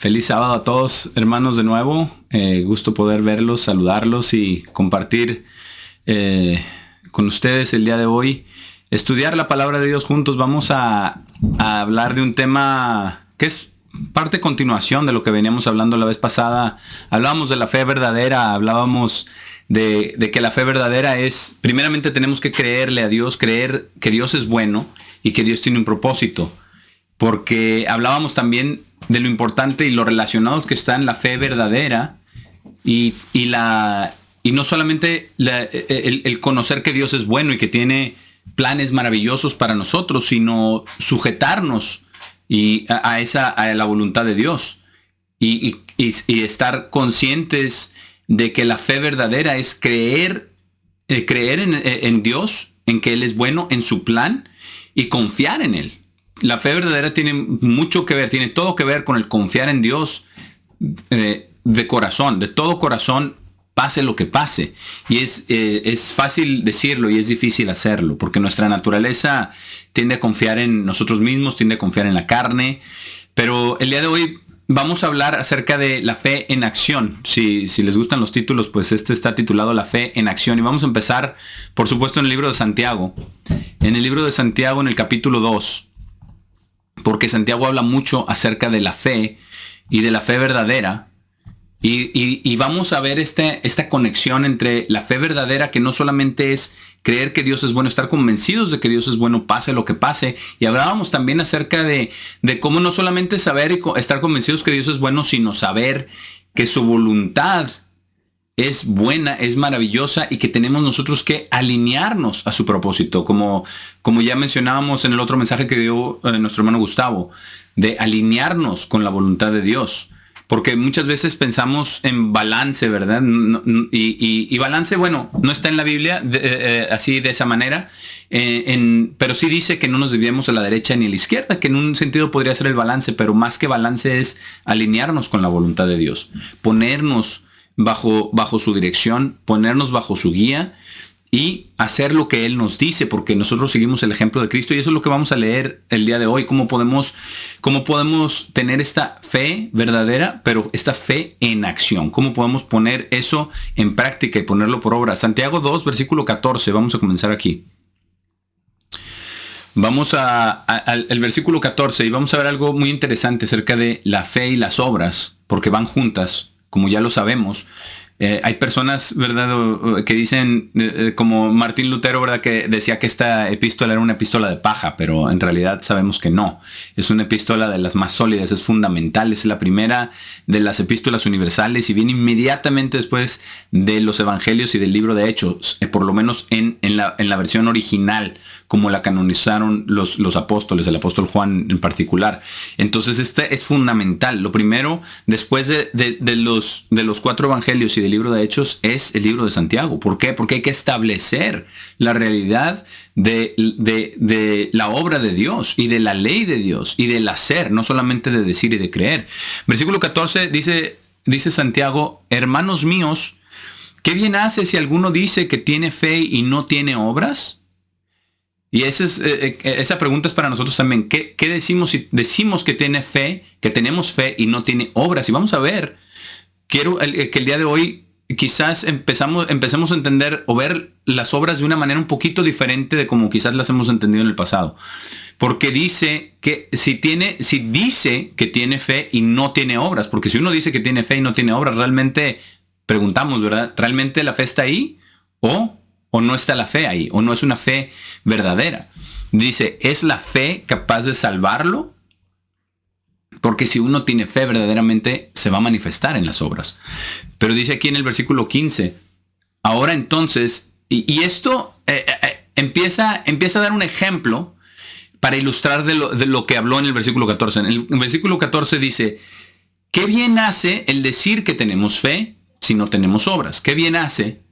Feliz sábado a todos, hermanos, de nuevo. Gusto poder verlos, saludarlos y compartir con ustedes el día de hoy. Estudiar la palabra de Dios juntos. Vamos a hablar de un tema que es parte continuación de lo que veníamos hablando la vez pasada. Hablábamos de la fe verdadera, hablábamos de que la fe verdadera es, primeramente tenemos que creerle a Dios, creer que Dios es bueno y que Dios tiene un propósito. Porque hablábamos también de lo importante y lo relacionados que está en la fe verdadera y no solamente el conocer que Dios es bueno y que tiene planes maravillosos para nosotros, sino sujetarnos a la voluntad de Dios y estar conscientes de que la fe verdadera es creer en Dios, en que Él es bueno, en su plan y confiar en Él. La fe verdadera tiene mucho que ver, tiene todo que ver con el confiar en Dios de corazón, de todo corazón, pase lo que pase. Y es fácil decirlo y es difícil hacerlo, porque nuestra naturaleza tiende a confiar en nosotros mismos, tiende a confiar en la carne. Pero el día de hoy vamos a hablar acerca de la fe en acción. Si les gustan los títulos, pues este está titulado La fe en acción. Y vamos a empezar, por supuesto, en el libro de Santiago. En el libro de Santiago, en el capítulo 2. Porque Santiago habla mucho acerca de la fe y de la fe verdadera. Y vamos a ver esta conexión entre la fe verdadera, que no solamente es creer que Dios es bueno, estar convencidos de que Dios es bueno, pase lo que pase. Y hablábamos también acerca de cómo no solamente saber y estar convencidos que Dios es bueno, sino saber que su voluntad es buena, es maravillosa y que tenemos nosotros que alinearnos a su propósito, como ya mencionábamos en el otro mensaje que dio nuestro hermano Gustavo, de alinearnos con la voluntad de Dios. Porque muchas veces pensamos en balance, ¿verdad? Y balance, bueno, no está en la Biblia así de esa manera, pero sí dice que no nos desviemos a la derecha ni a la izquierda, que en un sentido podría ser el balance, pero más que balance es alinearnos con la voluntad de Dios, ponernos bajo su dirección, ponernos bajo su guía y hacer lo que Él nos dice, porque nosotros seguimos el ejemplo de Cristo. Y eso es lo que vamos a leer el día de hoy. Cómo podemos tener esta fe verdadera, pero esta fe en acción. Cómo podemos poner eso en práctica y ponerlo por obra. Santiago 2, versículo 14. Vamos a comenzar aquí. Vamos al versículo 14 y vamos a ver algo muy interesante acerca de la fe y las obras, porque van juntas, como ya lo sabemos. Hay personas, ¿verdad?, que dicen, como Martín Lutero, ¿verdad?, que decía que esta epístola era una epístola de paja, pero en realidad sabemos que no. Es una epístola de las más sólidas, es fundamental, es la primera de las epístolas universales y viene inmediatamente después de los evangelios y del libro de Hechos, por lo menos en la versión original, como la canonizaron los apóstoles, el apóstol Juan en particular. Entonces este es fundamental. Lo primero, después de los 4 evangelios y del libro de Hechos, es el libro de Santiago. ¿Por qué? Porque hay que establecer la realidad de la obra de Dios y de la ley de Dios y del hacer, no solamente de decir y de creer. Versículo 14 dice Santiago: hermanos míos, ¿qué bien hace si alguno dice que tiene fe y no tiene obras? Y esa pregunta es para nosotros también. ¿Qué decimos si decimos que tiene fe, que tenemos fe y no tiene obras? Y vamos a ver, quiero que el día de hoy quizás empecemos a entender o ver las obras de una manera un poquito diferente de como quizás las hemos entendido en el pasado. Porque dice que si dice que tiene fe y no tiene obras, porque si uno dice que tiene fe y no tiene obras, realmente preguntamos, ¿verdad? ¿Realmente la fe está ahí? ¿O no está la fe ahí? ¿O no es una fe verdadera? Dice, ¿es la fe capaz de salvarlo? Porque si uno tiene fe verdaderamente, se va a manifestar en las obras. Pero dice aquí en el versículo 15, ahora entonces, y esto empieza a dar un ejemplo para ilustrar de lo que habló en el versículo 14. En el versículo 14 dice, ¿qué bien hace el decir que tenemos fe si no tenemos obras? ¿Qué bien hace?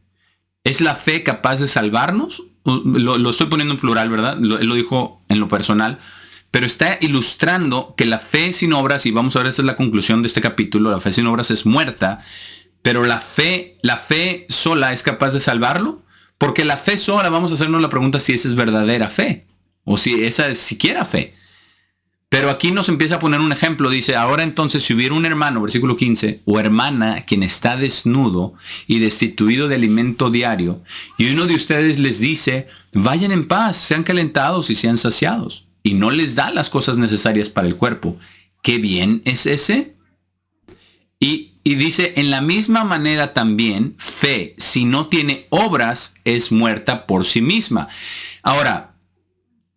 ¿Es la fe capaz de salvarnos? Lo estoy poniendo en plural, ¿verdad? Él lo dijo en lo personal. Pero está ilustrando que la fe sin obras, y vamos a ver, esta es la conclusión de este capítulo, la fe sin obras es muerta, pero la fe sola es capaz de salvarlo, porque la fe sola, vamos a hacernos la pregunta si esa es verdadera fe, o si esa es siquiera fe. Pero aquí nos empieza a poner un ejemplo. Dice, ahora entonces si hubiera un hermano, versículo 15, o hermana quien está desnudo y destituido de alimento diario, y uno de ustedes les dice, vayan en paz, sean calentados y sean saciados, y no les da las cosas necesarias para el cuerpo, ¿qué bien es ese? Y dice, en la misma manera también, fe, si no tiene obras, es muerta por sí misma. Ahora,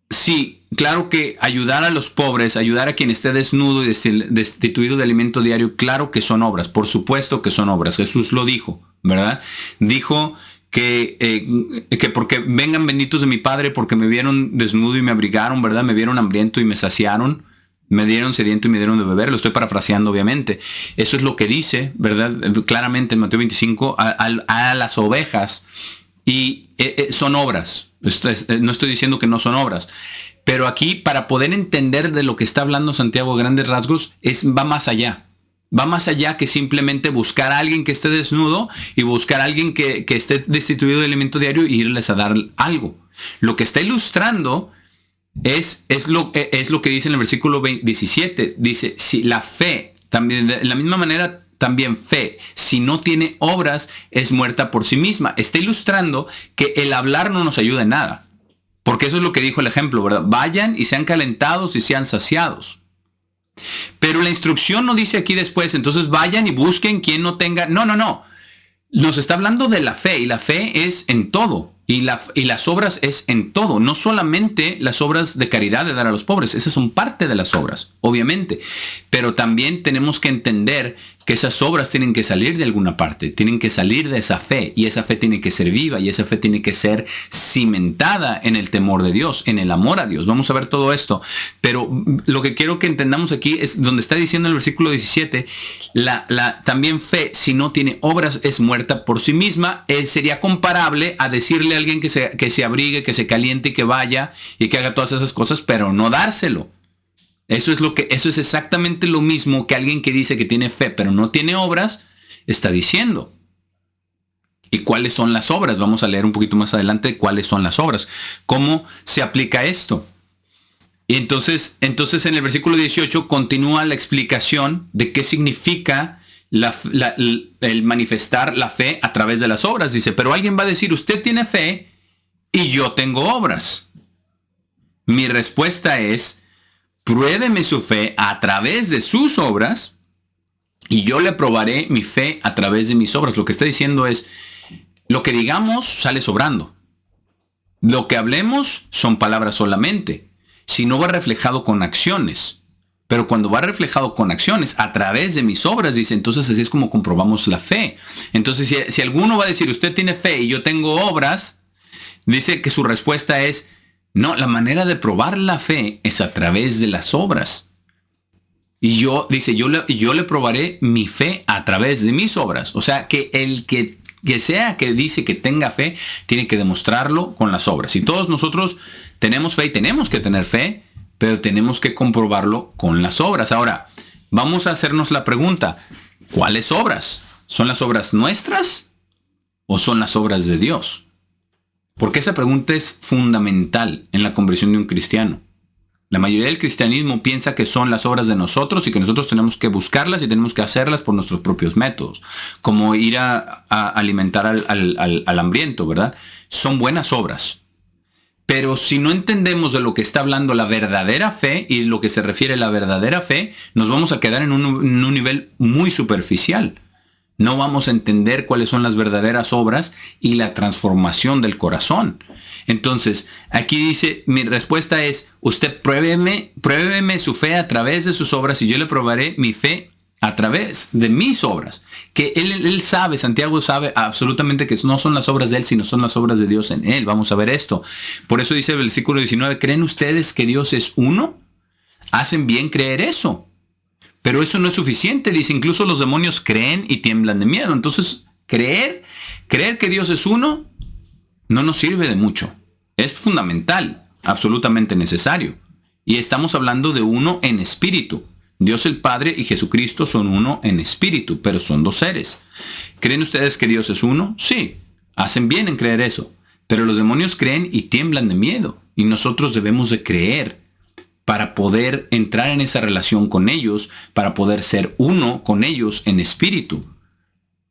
sí, claro que ayudar a los pobres, ayudar a quien esté desnudo y destituido de alimento diario, claro que son obras, por supuesto que son obras. Jesús lo dijo, ¿verdad? Dijo que porque vengan benditos de mi Padre, porque me vieron desnudo y me abrigaron, ¿verdad? Me vieron hambriento y me saciaron. Me dieron sediento y me dieron de beber. Lo estoy parafraseando, obviamente. Eso es lo que dice, ¿verdad? Claramente en Mateo 25 a las ovejas. Y son obras. No estoy diciendo que no son obras. Pero aquí, para poder entender de lo que está hablando Santiago a grandes rasgos, va más allá. Va más allá que simplemente buscar a alguien que esté desnudo y buscar a alguien que esté destituido de alimento diario y irles a dar algo. Lo que está ilustrando es lo que dice en el versículo 17. Dice, si la fe, también de la misma manera, también fe, si no tiene obras, es muerta por sí misma. Está ilustrando que el hablar no nos ayuda en nada. Porque eso es lo que dijo el ejemplo, ¿verdad? Vayan y sean calentados y sean saciados. Pero la instrucción no dice aquí después, entonces vayan y busquen quien no tenga. No. Nos está hablando de la fe, y la fe es en todo. Y las obras es en todo, no solamente las obras de caridad de dar a los pobres, esas son parte de las obras, obviamente, pero también tenemos que entender que esas obras tienen que salir de alguna parte, tienen que salir de esa fe, y esa fe tiene que ser viva, y esa fe tiene que ser cimentada en el temor de Dios, en el amor a Dios. Vamos a ver todo esto, pero lo que quiero que entendamos aquí es donde está diciendo en el versículo 17, también fe, si no tiene obras, es muerta por sí misma. Sería comparable a decirle a alguien que se abrigue, que se caliente, que vaya y que haga todas esas cosas, pero no dárselo. Eso es exactamente lo mismo que alguien que dice que tiene fe, pero no tiene obras, está diciendo. ¿Y cuáles son las obras? Vamos a leer un poquito más adelante cuáles son las obras. ¿Cómo se aplica esto? Y entonces en el versículo 18 continúa la explicación de qué significa el manifestar la fe a través de las obras. Dice, pero alguien va a decir, usted tiene fe y yo tengo obras. Mi respuesta es, pruébeme su fe a través de sus obras y yo le probaré mi fe a través de mis obras. Lo que está diciendo es, lo que digamos sale sobrando. Lo que hablemos son palabras solamente, si no va reflejado con acciones. Pero cuando va reflejado con acciones a través de mis obras, dice, entonces así es como comprobamos la fe. Entonces, si alguno va a decir, usted tiene fe y yo tengo obras, dice que su respuesta es, no, la manera de probar la fe es a través de las obras. Y yo le probaré mi fe a través de mis obras. O sea, que el que sea que dice que tenga fe, tiene que demostrarlo con las obras. Y todos nosotros tenemos fe y tenemos que tener fe, pero tenemos que comprobarlo con las obras. Ahora, vamos a hacernos la pregunta, ¿cuáles obras? ¿Son las obras nuestras o son las obras de Dios? Porque esa pregunta es fundamental en la conversión de un cristiano. La mayoría del cristianismo piensa que son las obras de nosotros y que nosotros tenemos que buscarlas y tenemos que hacerlas por nuestros propios métodos, como ir a alimentar al hambriento, ¿verdad? Son buenas obras. Pero si no entendemos de lo que está hablando la verdadera fe y lo que se refiere a la verdadera fe, nos vamos a quedar en un nivel muy superficial. No vamos a entender cuáles son las verdaderas obras y la transformación del corazón. Entonces, aquí dice, mi respuesta es, usted pruébeme su fe a través de sus obras y yo le probaré mi fe a través de mis obras. Que él sabe, Santiago sabe absolutamente que no son las obras de él, sino son las obras de Dios en él. Vamos a ver esto. Por eso dice el versículo 19, ¿creen ustedes que Dios es uno? Hacen bien creer eso. Pero eso no es suficiente, dice, incluso los demonios creen y tiemblan de miedo. Entonces, creer que Dios es uno no nos sirve de mucho. Es fundamental, absolutamente necesario. Y estamos hablando de uno en espíritu. Dios el Padre y Jesucristo son uno en espíritu, pero son dos seres. ¿Creen ustedes que Dios es uno? Sí, hacen bien en creer eso. Pero los demonios creen y tiemblan de miedo. Y nosotros debemos de creer para poder entrar en esa relación con ellos, para poder ser uno con ellos en espíritu.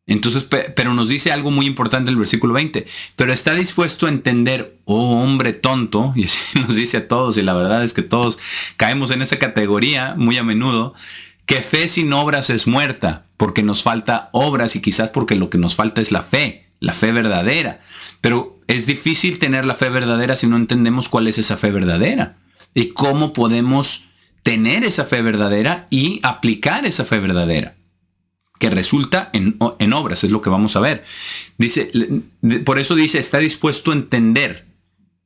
Entonces, pero nos dice algo muy importante en el versículo 20. Pero está dispuesto a entender, oh hombre tonto, y así nos dice a todos, y la verdad es que todos caemos en esa categoría muy a menudo, que fe sin obras es muerta, porque nos falta obras y quizás porque lo que nos falta es la fe verdadera. Pero es difícil tener la fe verdadera si no entendemos cuál es esa fe verdadera y cómo podemos tener esa fe verdadera y aplicar esa fe verdadera, que resulta en obras, es lo que vamos a ver. Dice, por eso dice, está dispuesto a entender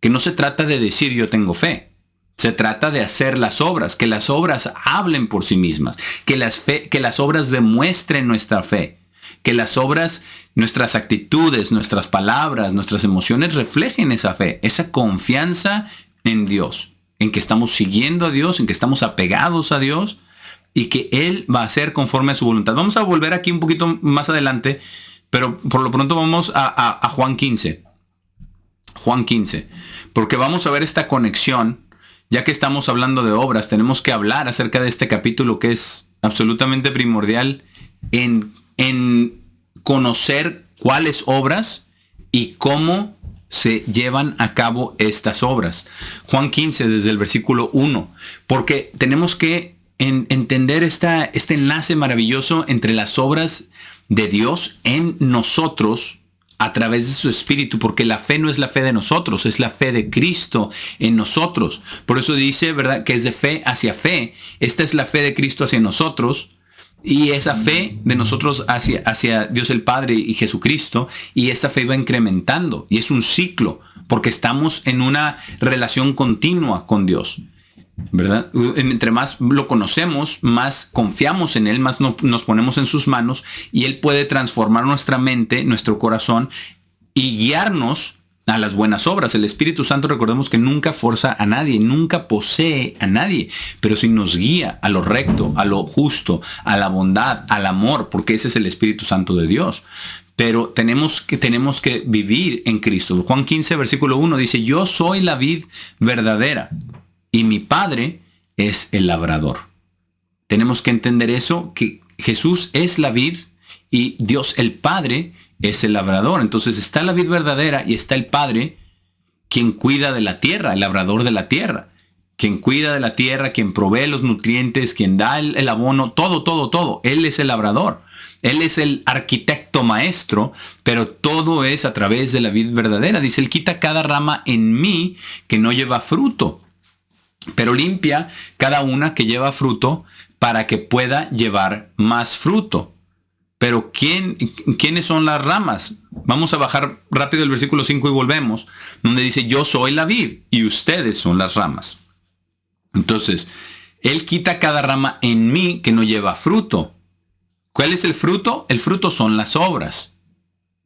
que no se trata de decir yo tengo fe. Se trata de hacer las obras, que las obras hablen por sí mismas, que las obras demuestren nuestra fe, que las obras, nuestras actitudes, nuestras palabras, nuestras emociones reflejen esa fe, esa confianza en Dios, en que estamos siguiendo a Dios, en que estamos apegados a Dios, y que Él va a hacer conforme a su voluntad. Vamos a volver aquí un poquito más adelante, pero por lo pronto vamos a Juan 15. Juan 15. Porque vamos a ver esta conexión. Ya que estamos hablando de obras, tenemos que hablar acerca de este capítulo que es absolutamente primordial en conocer cuáles obras y cómo se llevan a cabo estas obras. Juan 15, desde el versículo 1. Porque tenemos que entender este enlace maravilloso entre las obras de Dios en nosotros a través de su Espíritu, porque la fe no es la fe de nosotros, es la fe de Cristo en nosotros. Por eso dice, ¿verdad?, que es de fe hacia fe. Esta es la fe de Cristo hacia nosotros, y esa fe de nosotros hacia Dios el Padre y Jesucristo, y esta fe va incrementando, y es un ciclo, porque estamos en una relación continua con Dios, ¿verdad? Entre más lo conocemos, más confiamos en Él, más nos ponemos en sus manos, y Él puede transformar nuestra mente, nuestro corazón, y guiarnos a las buenas obras. El Espíritu Santo, recordemos que nunca forza a nadie, nunca posee a nadie, pero sí nos guía a lo recto, a lo justo, a la bondad, al amor, porque ese es el Espíritu Santo de Dios. Pero tenemos que vivir en Cristo. Juan 15, versículo 1 dice, yo soy la vid verdadera y mi Padre es el labrador. Tenemos que entender eso, que Jesús es la vid y Dios el Padre es el labrador. Entonces está la vid verdadera y está el Padre, quien cuida de la tierra, el labrador de la tierra. Quien cuida de la tierra, quien provee los nutrientes, quien da el abono, todo. Él es el labrador. Él es el arquitecto maestro, pero todo es a través de la vid verdadera. Dice, Él quita cada rama en mí que no lleva fruto, pero limpia cada una que lleva fruto para que pueda llevar más fruto. Pero ¿quiénes son las ramas? Vamos a bajar rápido el versículo 5 y volvemos, donde dice, yo soy la vid y ustedes son las ramas. Entonces, Él quita cada rama en mí que no lleva fruto. ¿Cuál es el fruto? El fruto son las obras.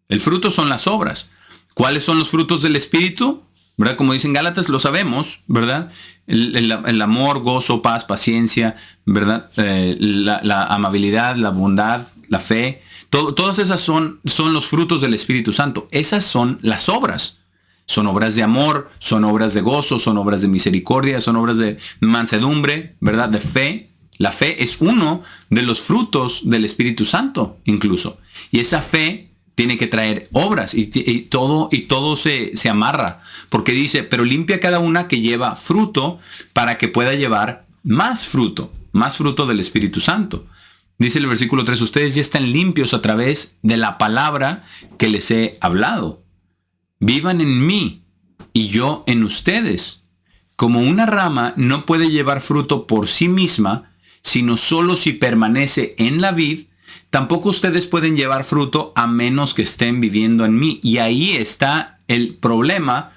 El fruto son las obras. ¿Cuáles son los frutos del Espíritu? ¿Verdad? Como dicen Gálatas, lo sabemos, ¿verdad? El amor, gozo, paz, paciencia, ¿verdad? La amabilidad, la bondad, la fe. Todas esas son los frutos del Espíritu Santo. Esas son las obras. Son obras de amor, son obras de gozo, son obras de misericordia, son obras de mansedumbre, ¿verdad? De fe. La fe es uno de los frutos del Espíritu Santo, incluso. Y esa fe tiene que traer obras y todo se amarra. Porque dice, pero limpia cada una que lleva fruto para que pueda llevar más fruto del Espíritu Santo. Dice el versículo 3, ustedes ya están limpios a través de la palabra que les he hablado. Vivan en mí y yo en ustedes. Como una rama no puede llevar fruto por sí misma, sino solo si permanece en la vid, tampoco ustedes pueden llevar fruto a menos que estén viviendo en mí. Y ahí está el problema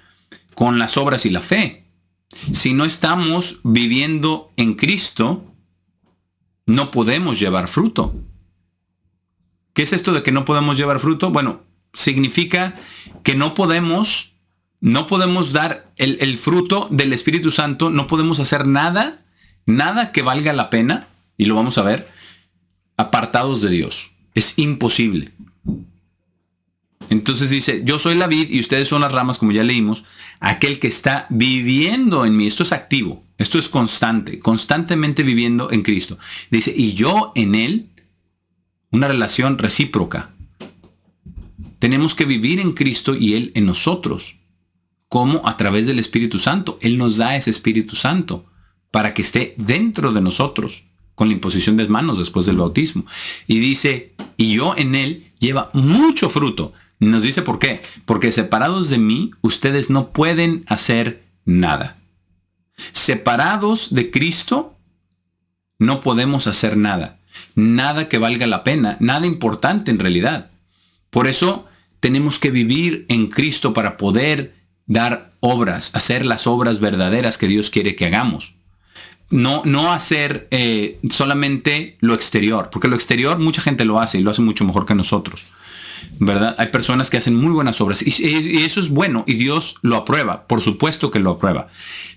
con las obras y la fe. Si no estamos viviendo en Cristo, no podemos llevar fruto. ¿Qué es esto de que no podemos llevar fruto? Bueno, significa que no podemos dar el fruto del Espíritu Santo, no podemos hacer nada que valga la pena, y lo vamos a ver, apartados de Dios. Es imposible. Entonces dice, yo soy la vid y ustedes son las ramas, como ya leímos, aquel que está viviendo en mí. Esto es activo, esto es constante, constantemente viviendo en Cristo. Dice, y yo en él, una relación recíproca. Tenemos que vivir en Cristo y él en nosotros. ¿Cómo? A través del Espíritu Santo. Él nos da ese Espíritu Santo para que esté dentro de nosotros con la imposición de manos después del bautismo. Y dice, y yo en él lleva mucho fruto. Nos dice por qué. Porque separados de mí, ustedes no pueden hacer nada. Separados de Cristo, no podemos hacer nada. Nada que valga la pena, nada importante en realidad. Por eso tenemos que vivir en Cristo para poder dar obras, hacer las obras verdaderas que Dios quiere que hagamos. No hacer solamente lo exterior, porque lo exterior mucha gente lo hace y lo hace mucho mejor que nosotros, ¿verdad? Hay personas que hacen muy buenas obras y eso es bueno y Dios lo aprueba, por supuesto que lo aprueba.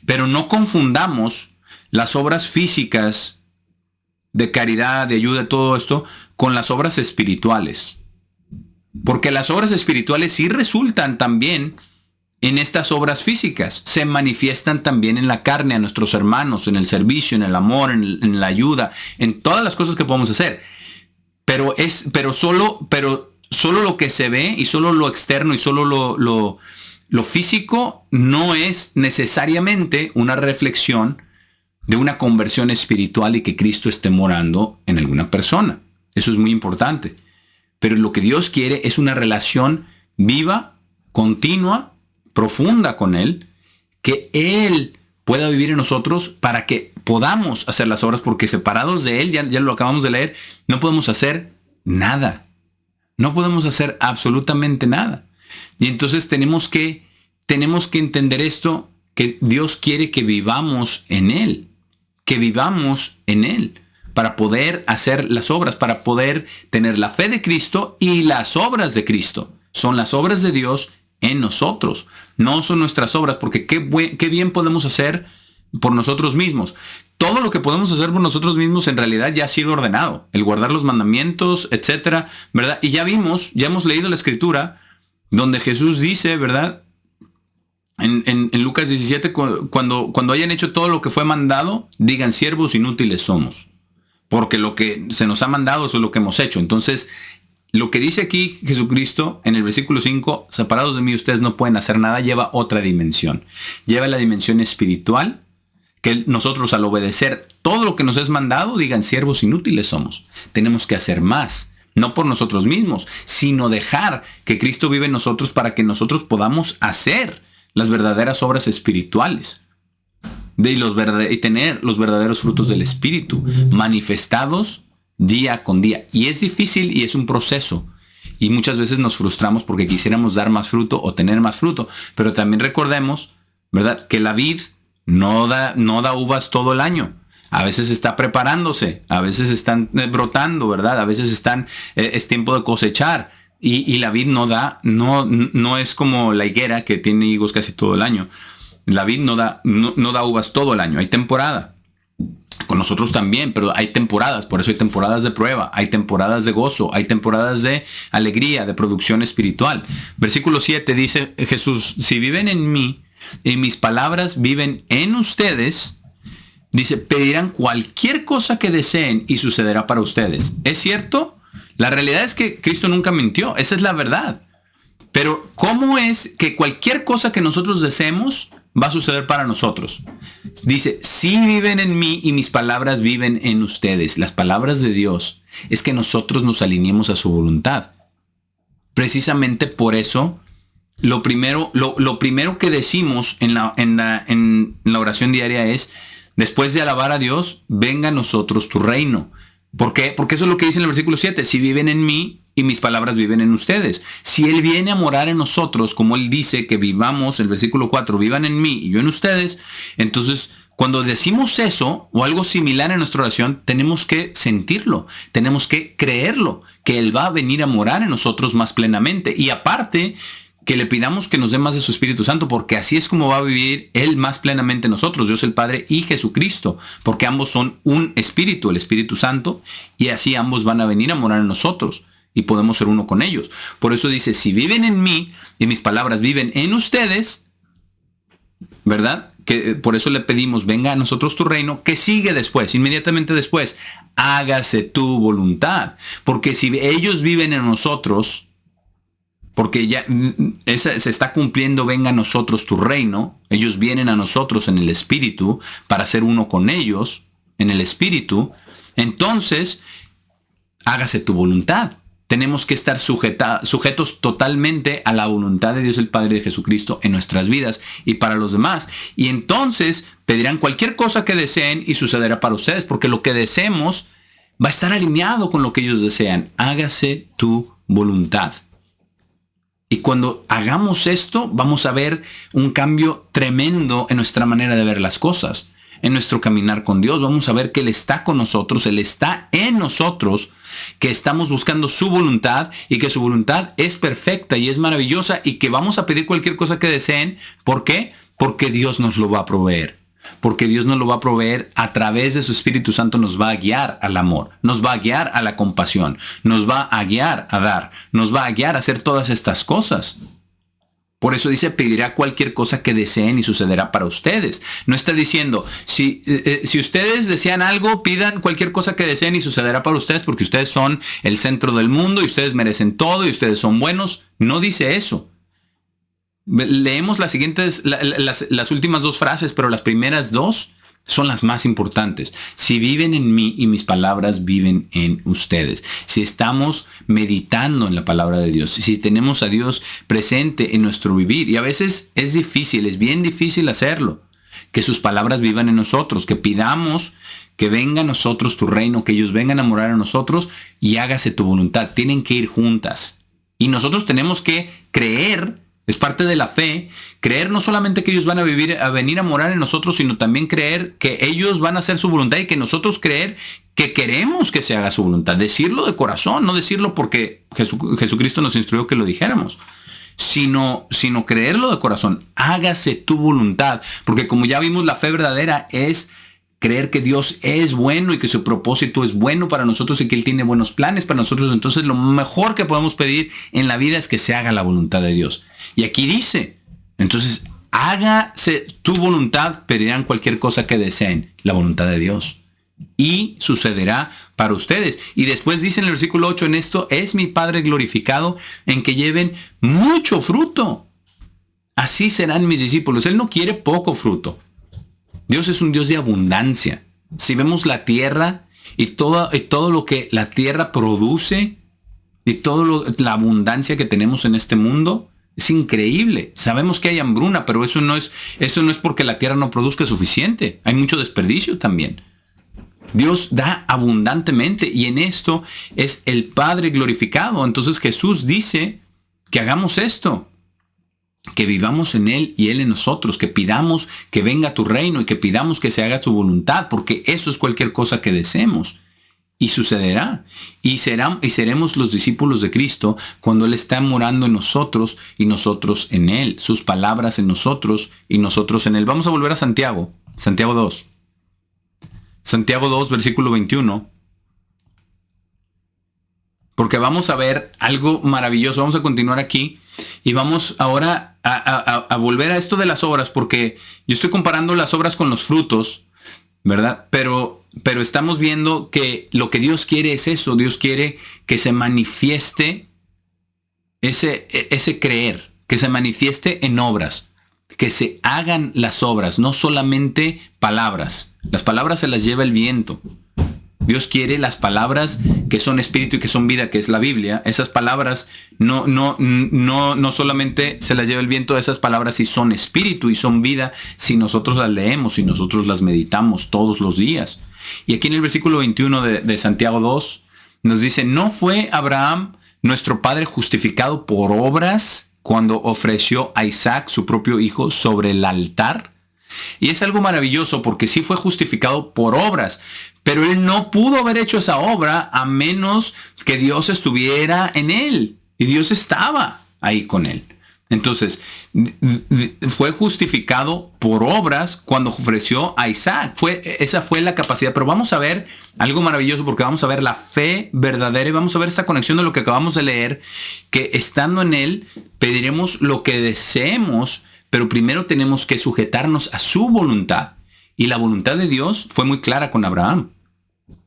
Pero no confundamos las obras físicas de caridad, de ayuda, todo esto, con las obras espirituales. Porque las obras espirituales sí resultan también en estas obras físicas, se manifiestan también en la carne, a nuestros hermanos, en el servicio, en el amor, en la ayuda, en todas las cosas que podemos hacer. Pero solo lo que se ve y solo lo externo y solo lo físico no es necesariamente una reflexión de una conversión espiritual y que Cristo esté morando en alguna persona. Eso es muy importante. Pero lo que Dios quiere es una relación viva, continua, profunda con Él, que Él pueda vivir en nosotros para que podamos hacer las obras, porque separados de Él, ya lo acabamos de leer, no podemos hacer nada. No podemos hacer absolutamente nada. Y entonces tenemos que entender esto, que Dios quiere que vivamos en Él, para poder hacer las obras, para poder tener la fe de Cristo y las obras de Cristo. Son las obras de Dios en nosotros, no son nuestras obras, porque qué bien podemos hacer por nosotros mismos. Todo lo que podemos hacer por nosotros mismos en realidad ya ha sido ordenado, el guardar los mandamientos, etcétera, ¿verdad? Y ya hemos leído la escritura donde Jesús dice, ¿verdad? En Lucas 17, cuando hayan hecho todo lo que fue mandado, digan, siervos inútiles somos, porque lo que se nos ha mandado eso es lo que hemos hecho. Entonces, lo que dice aquí Jesucristo en el versículo 5, separados de mí ustedes no pueden hacer nada, lleva otra dimensión. Lleva la dimensión espiritual, que nosotros al obedecer todo lo que nos es mandado, digan, siervos inútiles somos. Tenemos que hacer más, no por nosotros mismos, sino dejar que Cristo vive en nosotros para que nosotros podamos hacer las verdaderas obras espirituales. Y tener los verdaderos frutos del Espíritu manifestados día con día. Y es difícil y es un proceso. Y muchas veces nos frustramos porque quisiéramos dar más fruto o tener más fruto. Pero también recordemos, ¿verdad?, que la vid no da uvas todo el año. A veces está preparándose, a veces están brotando, ¿verdad? A veces es tiempo de cosechar. Y la vid no es como la higuera que tiene higos casi todo el año. La vid no da uvas todo el año. Hay temporada. Con nosotros también, pero hay temporadas. Por eso hay temporadas de prueba, hay temporadas de gozo, hay temporadas de alegría, de producción espiritual. Versículo 7 dice Jesús, si viven en mí y mis palabras viven en ustedes, dice, pedirán cualquier cosa que deseen y sucederá para ustedes. ¿Es cierto? La realidad es que Cristo nunca mintió. Esa es la verdad. Pero ¿cómo es que cualquier cosa que nosotros deseemos va a suceder para nosotros? Dice, si viven en mí y mis palabras viven en ustedes. Las palabras de Dios es que nosotros nos alineemos a su voluntad. Precisamente por eso, lo primero que decimos en la oración diaria es, después de alabar a Dios, venga a nosotros tu reino. ¿Por qué? Porque eso es lo que dice en el versículo 7. Si viven en mí y mis palabras viven en ustedes. Si Él viene a morar en nosotros, como Él dice que vivamos, el versículo 4, vivan en mí y yo en ustedes, entonces cuando decimos eso o algo similar en nuestra oración, tenemos que sentirlo, tenemos que creerlo, que Él va a venir a morar en nosotros más plenamente. Y aparte, que le pidamos que nos dé más de su Espíritu Santo, porque así es como va a vivir Él más plenamente en nosotros, Dios el Padre y Jesucristo, porque ambos son un Espíritu, el Espíritu Santo, y así ambos van a venir a morar en nosotros. y podemos ser uno con ellos. Por eso dice, si viven en mí y mis palabras viven en ustedes, ¿verdad? Que por eso le pedimos, venga a nosotros tu reino, que sigue después, inmediatamente después, hágase tu voluntad. Porque si ellos viven en nosotros, porque ya se está cumpliendo, venga a nosotros tu reino, ellos vienen a nosotros en el Espíritu para ser uno con ellos en el Espíritu, entonces hágase tu voluntad. Tenemos que estar sujetos totalmente a la voluntad de Dios el Padre de Jesucristo en nuestras vidas y para los demás. Y entonces pedirán cualquier cosa que deseen y sucederá para ustedes, porque lo que deseemos va a estar alineado con lo que ellos desean. Hágase tu voluntad. Y cuando hagamos esto, vamos a ver un cambio tremendo en nuestra manera de ver las cosas, en nuestro caminar con Dios. Vamos a ver que Él está con nosotros, Él está en nosotros, que estamos buscando su voluntad y que su voluntad es perfecta y es maravillosa y que vamos a pedir cualquier cosa que deseen. ¿Por qué? Porque Dios nos lo va a proveer. Porque Dios nos lo va a proveer a través de su Espíritu Santo, nos va a guiar al amor, nos va a guiar a la compasión, nos va a guiar a dar, nos va a guiar a hacer todas estas cosas. Por eso dice, pedirá cualquier cosa que deseen y sucederá para ustedes. No está diciendo, si ustedes desean algo, pidan cualquier cosa que deseen y sucederá para ustedes porque ustedes son el centro del mundo y ustedes merecen todo y ustedes son buenos. No dice eso. Leemos las siguientes, las últimas dos frases, pero las primeras dos son las más importantes. Si viven en mí y mis palabras viven en ustedes. Si estamos meditando en la palabra de Dios. Si tenemos a Dios presente en nuestro vivir. Y a veces es difícil, es bien difícil hacerlo. Que sus palabras vivan en nosotros. Que pidamos que venga a nosotros tu reino. Que ellos vengan a morar a nosotros y hágase tu voluntad. Tienen que ir juntas. Y nosotros tenemos que creer. Es parte de la fe, creer no solamente que ellos van a venir a morar en nosotros, sino también creer que ellos van a hacer su voluntad y que nosotros creer que queremos que se haga su voluntad. Decirlo de corazón, no decirlo porque Jesucristo nos instruyó que lo dijéramos, sino creerlo de corazón. Hágase tu voluntad, porque como ya vimos, la fe verdadera es creer que Dios es bueno y que su propósito es bueno para nosotros y que Él tiene buenos planes para nosotros. Entonces lo mejor que podemos pedir en la vida es que se haga la voluntad de Dios. Y aquí dice, entonces hágase tu voluntad, pedirán cualquier cosa que deseen, la voluntad de Dios. Y sucederá para ustedes. Y después dice en el versículo 8, en esto es mi Padre glorificado, en que lleven mucho fruto. Así serán mis discípulos. Él no quiere poco fruto. Dios es un Dios de abundancia. Si vemos la tierra y todo lo que la tierra produce y toda la abundancia que tenemos en este mundo, es increíble. Sabemos que hay hambruna, pero eso no es porque la tierra no produzca suficiente. Hay mucho desperdicio también. Dios da abundantemente y en esto es el Padre glorificado. Entonces Jesús dice que hagamos esto. Que vivamos en Él y Él en nosotros, que pidamos que venga tu reino y que pidamos que se haga su voluntad, porque eso es cualquier cosa que deseemos. Y sucederá. Y seremos los discípulos de Cristo cuando Él está morando en nosotros y nosotros en Él. Sus palabras en nosotros y nosotros en Él. Vamos a volver a Santiago. Santiago 2. Santiago 2, versículo 21. Porque vamos a ver algo maravilloso. Vamos a continuar aquí. Y vamos ahora a volver a esto de las obras, porque yo estoy comparando las obras con los frutos, ¿verdad? Pero estamos viendo que lo que Dios quiere es eso. Dios quiere que se manifieste ese creer, que se manifieste en obras, que se hagan las obras, no solamente palabras. Las palabras se las lleva el viento. Dios quiere las palabras que son espíritu y que son vida, que es la Biblia. Esas palabras no solamente se las lleva el viento, esas palabras sí son espíritu y son vida si nosotros las leemos, si nosotros las meditamos todos los días. Y aquí en el versículo 21 de Santiago 2 nos dice, ¿no fue Abraham nuestro padre justificado por obras cuando ofreció a Isaac, su propio hijo, sobre el altar? Y es algo maravilloso porque sí fue justificado por obras, pero él no pudo haber hecho esa obra a menos que Dios estuviera en él. Y Dios estaba ahí con él. Entonces, fue justificado por obras cuando ofreció a Isaac. Esa fue la capacidad. Pero vamos a ver algo maravilloso, porque vamos a ver la fe verdadera y vamos a ver esta conexión de lo que acabamos de leer, que estando en Él pediremos lo que deseemos, pero primero tenemos que sujetarnos a su voluntad. Y la voluntad de Dios fue muy clara con Abraham.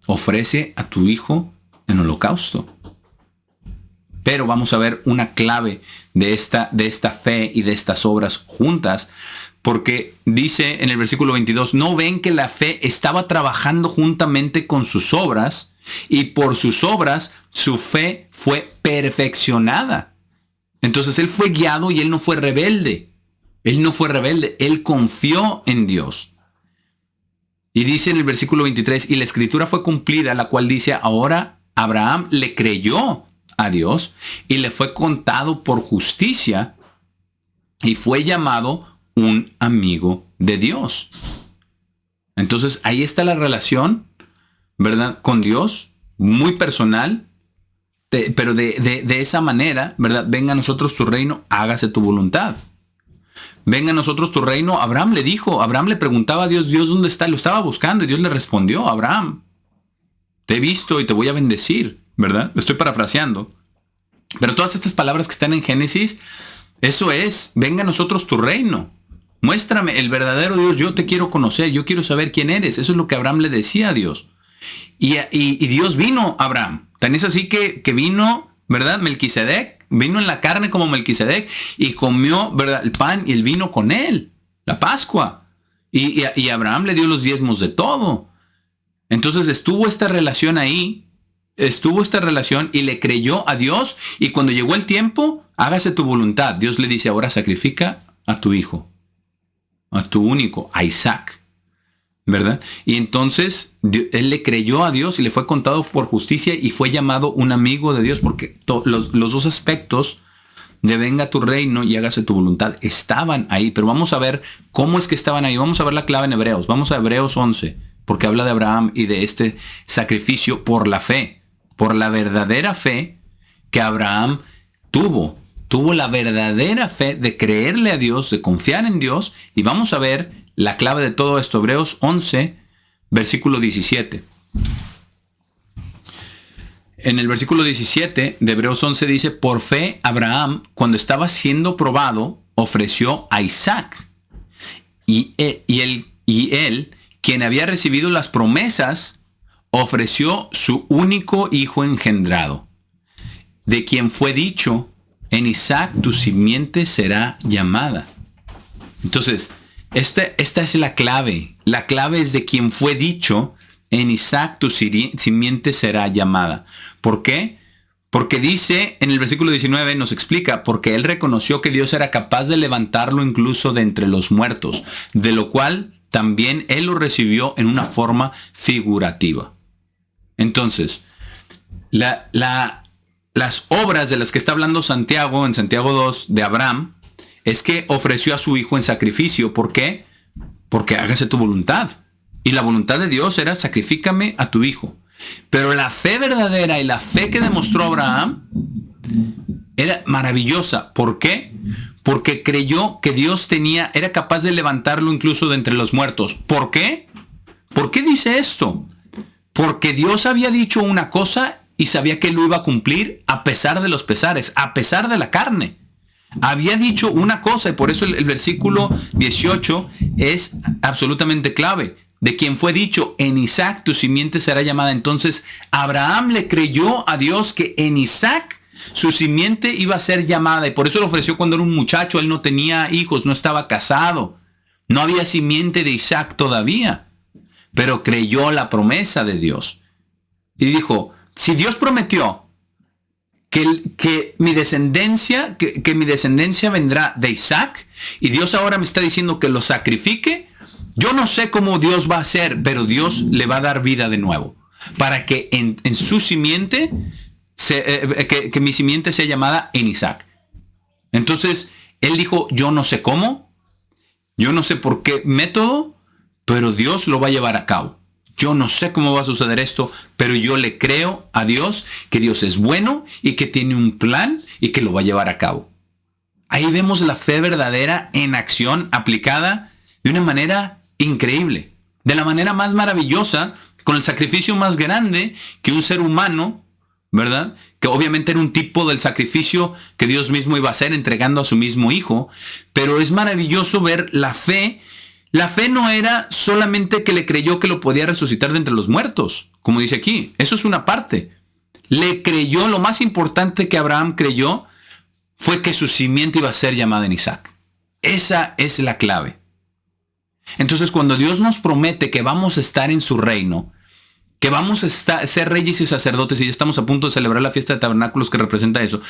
Ofrece a tu hijo en holocausto. Pero vamos a ver una clave de esta fe y de estas obras juntas, porque dice en el versículo 22, ¿no ven que la fe estaba trabajando juntamente con sus obras? Y por sus obras su fe fue perfeccionada. Entonces él fue guiado y él no fue rebelde. Él no fue rebelde, él confió en Dios. Y dice en el versículo 23, y la escritura fue cumplida, la cual dice, ahora Abraham le creyó a Dios y le fue contado por justicia y fue llamado un amigo de Dios. Entonces ahí está la relación, ¿verdad? Con Dios, muy personal, pero de esa manera, ¿verdad? Venga a nosotros tu reino, hágase tu voluntad. Venga a nosotros tu reino. Abraham le preguntaba a Dios, Dios, ¿dónde está? Lo estaba buscando y Dios le respondió, Abraham, te he visto y te voy a bendecir, ¿verdad? Estoy parafraseando. Pero todas estas palabras que están en Génesis, eso es, venga a nosotros tu reino. Muéstrame el verdadero Dios, yo te quiero conocer, yo quiero saber quién eres. Eso es lo que Abraham le decía a Dios. Y Dios vino a Abraham. Tan es así que vino, ¿verdad? Melquisedec, vino en la carne como Melquisedec y comió, ¿verdad? El pan y el vino con él, la Pascua. Y Abraham le dio los diezmos de todo. Entonces estuvo esta relación ahí, y le creyó a Dios, y cuando llegó el tiempo, hágase tu voluntad. Dios le dice, ahora sacrifica a tu hijo, a tu único, a Isaac, ¿verdad? Y entonces él le creyó a Dios y le fue contado por justicia y fue llamado un amigo de Dios, porque los dos aspectos de venga tu reino y hágase tu voluntad estaban ahí. Pero vamos a ver cómo es que estaban ahí. Vamos a ver la clave en Hebreos. Vamos a Hebreos 11, porque habla de Abraham y de este sacrificio por la fe, por la verdadera fe que Abraham tuvo. Tuvo la verdadera fe de creerle a Dios, de confiar en Dios. Y vamos a ver la clave de todo esto. Hebreos 11, versículo 17. En el versículo 17 de Hebreos 11 dice, por fe Abraham, cuando estaba siendo probado, ofreció a Isaac. Y él, quien había recibido las promesas, ofreció su único hijo engendrado, de quien fue dicho, en Isaac tu simiente será llamada. Entonces, esta es la clave. La clave es de quien fue dicho, en Isaac tu simiente será llamada. ¿Por qué? Porque dice en el versículo 19, nos explica, porque él reconoció que Dios era capaz de levantarlo incluso de entre los muertos, de lo cual también él lo recibió en una forma figurativa. Entonces, las obras de las que está hablando Santiago, en Santiago 2, de Abraham, es que ofreció a su hijo en sacrificio. ¿Por qué? Porque hágase tu voluntad. Y la voluntad de Dios era, sacrifícame a tu hijo. Pero la fe verdadera y la fe que demostró Abraham era maravillosa. ¿Por qué? Porque creyó que Dios era capaz de levantarlo incluso de entre los muertos. ¿Por qué? ¿Por qué dice esto? Porque Dios había dicho una cosa y sabía que lo iba a cumplir a pesar de los pesares, a pesar de la carne. Había dicho una cosa y por eso el versículo 18 es absolutamente clave. De quien fue dicho, en Isaac tu simiente será llamada. Entonces, Abraham le creyó a Dios que en Isaac su simiente iba a ser llamada. Y por eso lo ofreció cuando era un muchacho. Él no tenía hijos, no estaba casado. No había simiente de Isaac todavía. Pero creyó la promesa de Dios. Y dijo, si Dios prometió que mi descendencia vendrá de Isaac, y Dios ahora me está diciendo que lo sacrifique, yo no sé cómo Dios va a hacer, pero Dios le va a dar vida de nuevo. Para que en su simiente, que mi simiente sea llamada en Isaac. Entonces, él dijo, yo no sé cómo, yo no sé por qué método, pero Dios lo va a llevar a cabo. Yo no sé cómo va a suceder esto, pero yo le creo a Dios que Dios es bueno y que tiene un plan y que lo va a llevar a cabo. Ahí vemos la fe verdadera en acción, aplicada de una manera increíble, de la manera más maravillosa, con el sacrificio más grande que un ser humano, ¿verdad? Que obviamente era un tipo del sacrificio que Dios mismo iba a hacer entregando a su mismo hijo. Pero es maravilloso ver la fe. La fe no era solamente que le creyó que lo podía resucitar de entre los muertos, como dice aquí. Eso es una parte. Le creyó, lo más importante que Abraham creyó fue que su simiente iba a ser llamada en Isaac. Esa es la clave. Entonces, cuando Dios nos promete que vamos a estar en su reino, que vamos a ser reyes y sacerdotes, y ya estamos a punto de celebrar la fiesta de tabernáculos que representa eso,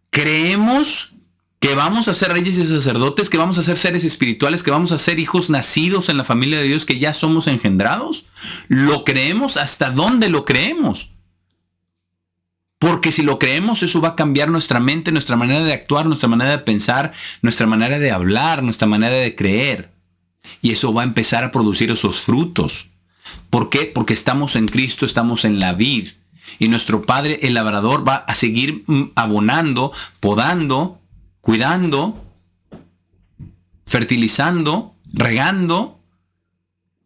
creemos que vamos a ser reyes y sacerdotes, que vamos a ser seres espirituales, que vamos a ser hijos nacidos en la familia de Dios, que ya somos engendrados. ¿Lo creemos? ¿Hasta dónde lo creemos? Porque si lo creemos, eso va a cambiar nuestra mente, nuestra manera de actuar, nuestra manera de pensar, nuestra manera de hablar, nuestra manera de creer. Y eso va a empezar a producir esos frutos. ¿Por qué? Porque estamos en Cristo, estamos en la vid. Y nuestro Padre, el labrador, va a seguir abonando, podando, cuidando, fertilizando, regando,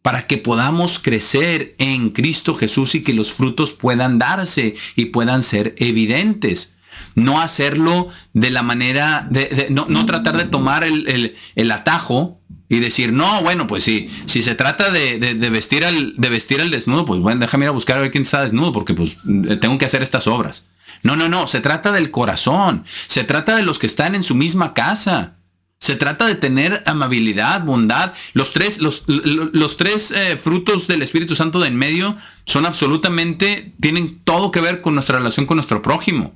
para que podamos crecer en Cristo Jesús y que los frutos puedan darse y puedan ser evidentes. No hacerlo de la manera, no tratar de tomar el atajo y decir, no, bueno, pues si se trata de vestir al desnudo, pues bueno, déjame ir a buscar a ver quién está desnudo, porque pues tengo que hacer estas obras. No, se trata del corazón, se trata de los que están en su misma casa. Se trata de tener amabilidad, bondad. Los tres frutos del Espíritu Santo de en medio son absolutamente, tienen todo que ver con nuestra relación con nuestro prójimo.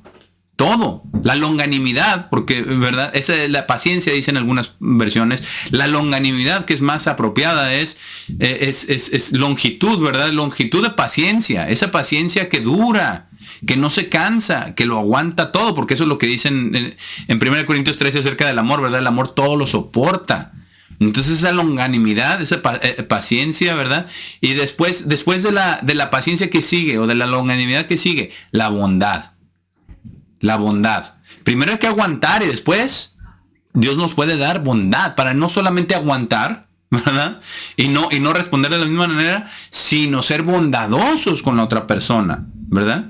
Todo. La longanimidad, porque, ¿verdad? Esa es la paciencia, dicen algunas versiones. La longanimidad, que es más apropiada, es longitud, ¿verdad? Longitud de paciencia. Esa paciencia que dura, que no se cansa, que lo aguanta todo, porque eso es lo que dicen en 1 Corintios 13 acerca del amor, ¿verdad? El amor todo lo soporta. Entonces esa longanimidad, esa paciencia, ¿verdad? Y después de la paciencia que sigue, o de la longanimidad que sigue, la bondad. La bondad. Primero hay que aguantar y después Dios nos puede dar bondad para no solamente aguantar, ¿verdad? Y no responder de la misma manera, sino ser bondadosos con la otra persona, ¿verdad?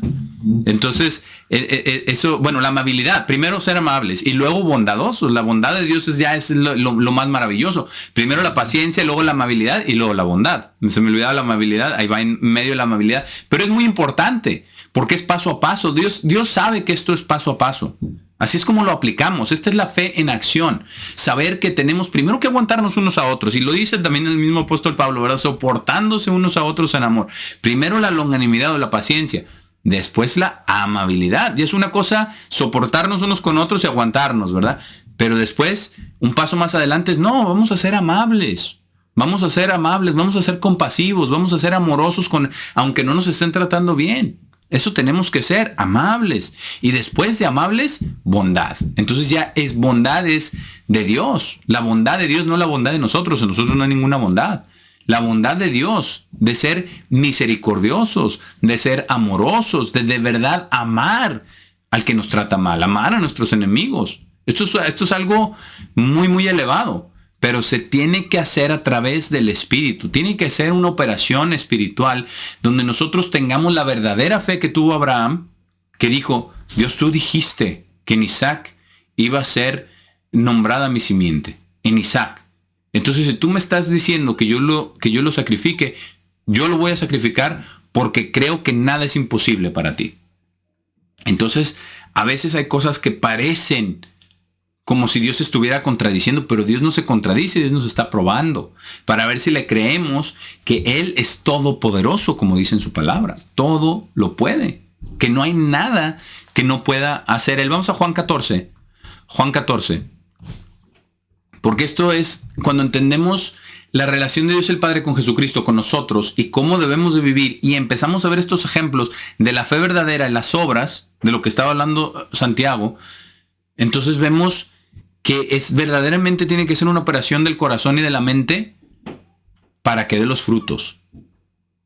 Entonces, eso, bueno, la amabilidad, primero ser amables y luego bondadosos. La bondad de Dios es lo más maravilloso. Primero la paciencia, luego la amabilidad y luego la bondad. Se me olvidaba la amabilidad, ahí va en medio de la amabilidad. Pero es muy importante porque es paso a paso. Dios sabe que esto es paso a paso. Así es como lo aplicamos. Esta es la fe en acción. Saber que tenemos primero que aguantarnos unos a otros. Y lo dice también el mismo apóstol Pablo, ¿verdad? Soportándose unos a otros en amor. Primero la longanimidad o la paciencia. Después la amabilidad. Y es una cosa soportarnos unos con otros y aguantarnos, ¿verdad? Pero después, un paso más adelante es, no, vamos a ser amables. Vamos a ser amables, vamos a ser compasivos, vamos a ser amorosos aunque no nos estén tratando bien. Eso tenemos que ser amables. Y después de amables, bondad. Entonces ya es bondad es de Dios. La bondad de Dios, no la bondad de nosotros. En nosotros no hay ninguna bondad. La bondad de Dios, de ser misericordiosos, de ser amorosos, de verdad amar al que nos trata mal, amar a nuestros enemigos. Esto es algo muy, muy elevado, pero se tiene que hacer a través del Espíritu. Tiene que ser una operación espiritual donde nosotros tengamos la verdadera fe que tuvo Abraham, que dijo, Dios, tú dijiste que en Isaac iba a ser nombrada mi simiente, en Isaac. Entonces, si tú me estás diciendo que yo lo sacrifique, yo lo voy a sacrificar porque creo que nada es imposible para ti. Entonces, a veces hay cosas que parecen como si Dios estuviera contradiciendo, pero Dios no se contradice, Dios nos está probando para ver si le creemos que Él es todopoderoso, como dice en su palabra. Todo lo puede, que no hay nada que no pueda hacer Él. Vamos a Juan 14. Juan 14. Porque esto es cuando entendemos la relación de Dios el Padre con Jesucristo, con nosotros, y cómo debemos de vivir, y empezamos a ver estos ejemplos de la fe verdadera en las obras, de lo que estaba hablando Santiago. Entonces vemos que verdaderamente tiene que ser una operación del corazón y de la mente para que dé los frutos.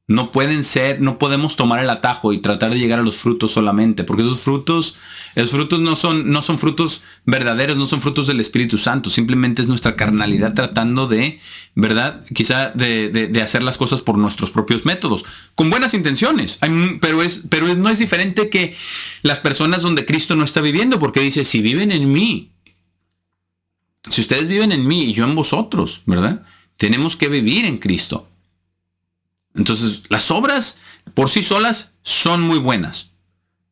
No podemos tomar el atajo y tratar de llegar a los frutos solamente, porque esos frutos no son frutos verdaderos, no son frutos del Espíritu Santo, simplemente es nuestra carnalidad tratando de, ¿verdad? Quizá de hacer las cosas por nuestros propios métodos, con buenas intenciones, pero no es diferente que las personas donde Cristo no está viviendo, porque dice, si viven en mí, si ustedes viven en mí y yo en vosotros, ¿verdad? Tenemos que vivir en Cristo. Entonces, las obras por sí solas son muy buenas,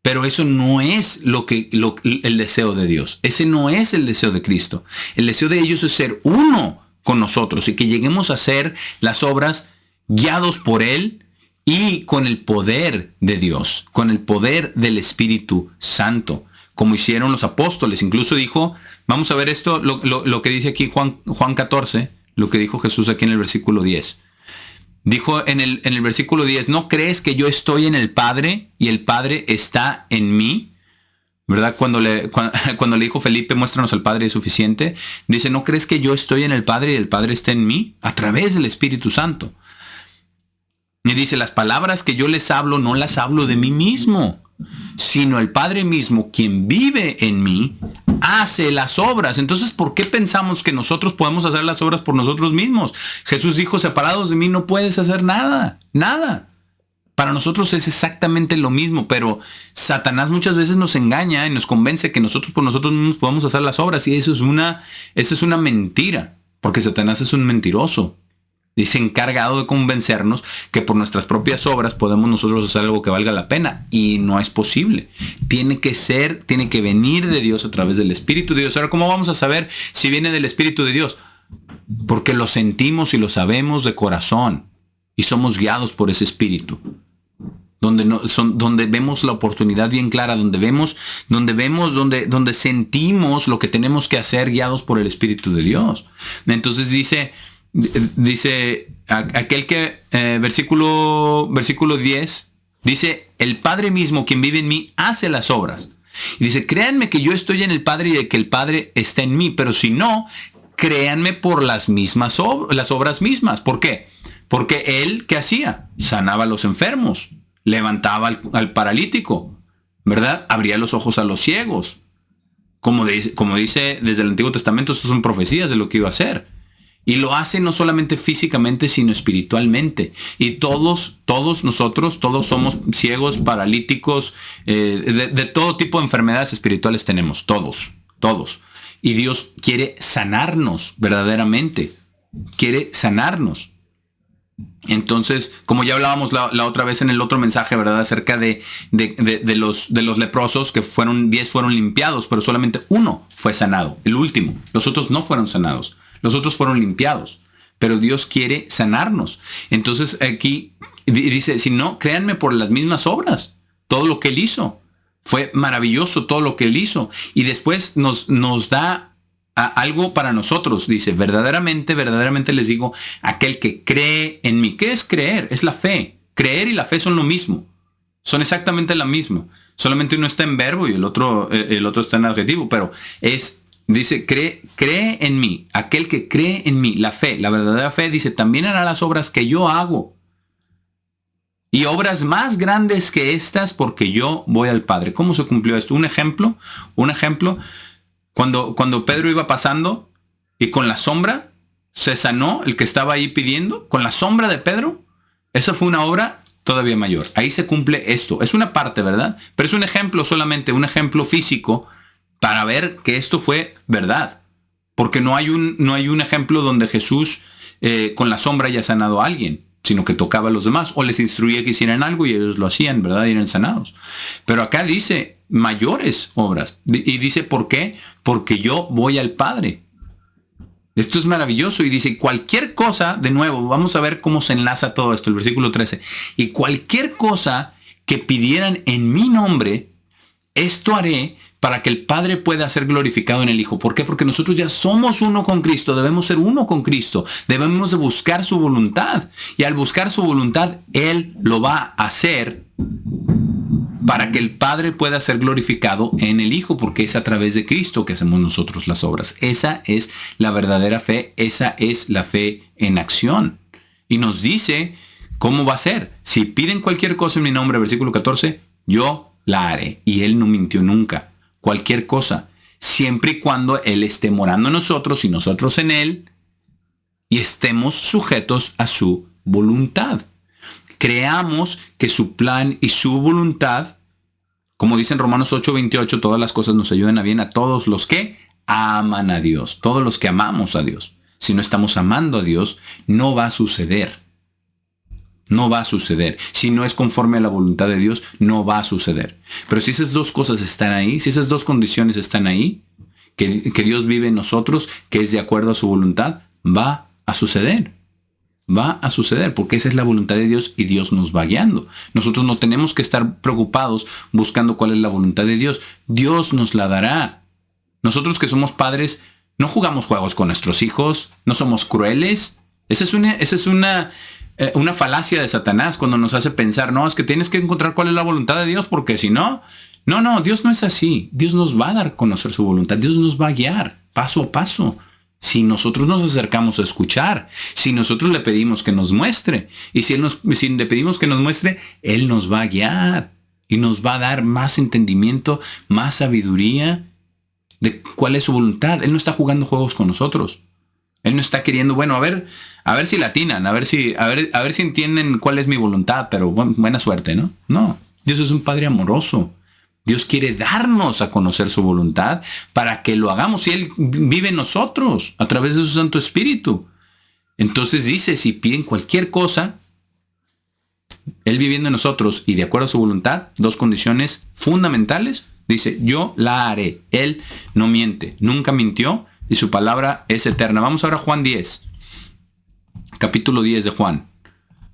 pero eso no es el deseo de Dios. Ese no es el deseo de Cristo. El deseo de ellos es ser uno con nosotros y que lleguemos a hacer las obras guiados por Él y con el poder de Dios, con el poder del Espíritu Santo, como hicieron los apóstoles. Incluso dijo, vamos a ver esto, lo que dice aquí Juan 14, lo que dijo Jesús aquí en el versículo 10. Dijo en el versículo 10, ¿no crees que yo estoy en el Padre y el Padre está en mí? ¿Verdad? Cuando le dijo Felipe, muéstranos al Padre, es suficiente. Dice, ¿no crees que yo estoy en el Padre y el Padre está en mí? A través del Espíritu Santo. Y dice, las palabras que yo les hablo no las hablo de mí mismo, sino el Padre mismo, quien vive en mí, hace las obras. Entonces, ¿por qué pensamos que nosotros podemos hacer las obras por nosotros mismos? Jesús dijo, separados de mí no puedes hacer nada, nada. Para nosotros es exactamente lo mismo, pero Satanás muchas veces nos engaña y nos convence que nosotros por nosotros mismos podemos hacer las obras, y eso es una mentira, porque Satanás es un mentiroso. Y se ha encargado de convencernos que por nuestras propias obras podemos nosotros hacer algo que valga la pena. Y no es posible. Tiene que venir de Dios a través del Espíritu de Dios. Ahora, ¿cómo vamos a saber si viene del Espíritu de Dios? Porque lo sentimos y lo sabemos de corazón. Y somos guiados por ese Espíritu. Donde vemos la oportunidad bien clara, donde sentimos lo que tenemos que hacer guiados por el Espíritu de Dios. Entonces dice aquel que, versículo 10, dice, el Padre mismo, quien vive en mí, hace las obras. Y dice, créanme que yo estoy en el Padre y de que el Padre está en mí, pero si no, créanme por las obras mismas. ¿Por qué? Porque él, ¿qué hacía? Sanaba a los enfermos, levantaba al paralítico, ¿verdad? Abría los ojos a los ciegos. Como dice desde el Antiguo Testamento, estas son profecías de lo que iba a hacer. Y lo hace no solamente físicamente, sino espiritualmente. Y todos nosotros somos ciegos, paralíticos, de todo tipo de enfermedades espirituales tenemos, todos. Y Dios quiere sanarnos verdaderamente. Quiere sanarnos. Entonces, como ya hablábamos la otra vez en el otro mensaje, ¿verdad? Acerca de los leprosos, que 10 fueron limpiados, pero solamente uno fue sanado, el último. Los otros no fueron sanados. Los otros fueron limpiados, pero Dios quiere sanarnos. Entonces aquí dice, si no, créanme por las mismas obras. Todo lo que Él hizo fue maravilloso, todo lo que Él hizo. Y después nos da algo para nosotros. Dice, verdaderamente les digo, aquel que cree en mí. ¿Qué es creer? Es la fe. Creer y la fe son lo mismo. Son exactamente la misma. Solamente uno está en verbo y el otro está en adjetivo, pero dice, cree en mí, aquel que cree en mí, la fe, la verdadera fe, dice, también hará las obras que yo hago. Y obras más grandes que estas, porque yo voy al Padre. ¿Cómo se cumplió esto? Un ejemplo, cuando Pedro iba pasando y con la sombra se sanó el que estaba ahí pidiendo, con la sombra de Pedro, esa fue una obra todavía mayor. Ahí se cumple esto. Es una parte, ¿verdad? Pero es un ejemplo solamente, un ejemplo físico, para ver que esto fue verdad. Porque no hay un ejemplo donde Jesús con la sombra haya sanado a alguien, sino que tocaba a los demás o les instruía que hicieran algo y ellos lo hacían, ¿verdad? Y eran sanados. Pero acá dice mayores obras. Y dice, ¿por qué? Porque yo voy al Padre. Esto es maravilloso. Y dice, cualquier cosa, de nuevo, vamos a ver cómo se enlaza todo esto, el versículo 13. Y cualquier cosa que pidieran en mi nombre, esto haré para que el Padre pueda ser glorificado en el Hijo. ¿Por qué? Porque nosotros ya somos uno con Cristo, debemos ser uno con Cristo, debemos de buscar su voluntad. Y al buscar su voluntad, Él lo va a hacer para que el Padre pueda ser glorificado en el Hijo, porque es a través de Cristo que hacemos nosotros las obras. Esa es la verdadera fe, esa es la fe en acción. Y nos dice ¿Cómo va a ser? Si piden cualquier cosa en mi nombre, versículo 14, yo la haré. Y Él no mintió nunca. Cualquier cosa. Siempre y cuando Él esté morando en nosotros y nosotros en Él, y estemos sujetos a su voluntad. Creamos que su plan y su voluntad, como dice en Romanos 8:28, todas las cosas nos ayudan a bien a todos los que aman a Dios, todos los que amamos a Dios. Si no estamos amando a Dios, no va a suceder. No va a suceder. Si no es conforme a la voluntad de Dios, no va a suceder. Pero si esas dos cosas están ahí, si esas dos condiciones están ahí, que Dios vive en nosotros, que es de acuerdo a su voluntad, va a suceder. Va a suceder porque esa es la voluntad de Dios y Dios nos va guiando. Nosotros no tenemos que estar preocupados buscando cuál es la voluntad de Dios. Dios nos la dará. Nosotros que somos padres, no jugamos juegos con nuestros hijos, no somos crueles. Esa es una falacia de Satanás cuando nos hace pensar, no, es que tienes que encontrar cuál es la voluntad de Dios porque si no, no, Dios no es así. Dios nos va a dar a conocer su voluntad. Dios nos va a guiar paso a paso. Si nosotros nos acercamos a escuchar, si nosotros le pedimos que nos muestre, y si le pedimos que nos muestre, Él nos va a guiar y nos va a dar más entendimiento, más sabiduría de cuál es su voluntad. Él no está jugando juegos con nosotros. Él no está queriendo, bueno, a ver si latinan, a ver si entienden cuál es mi voluntad, pero buena suerte, ¿no? No, Dios es un Padre amoroso. Dios quiere darnos a conocer su voluntad para que lo hagamos y Él vive en nosotros a través de su Santo Espíritu. Entonces dice, si piden cualquier cosa, Él viviendo en nosotros y de acuerdo a su voluntad, dos condiciones fundamentales, dice, yo la haré. Él no miente, nunca mintió y su palabra es eterna. Vamos ahora a Juan 10, capítulo 10 de Juan.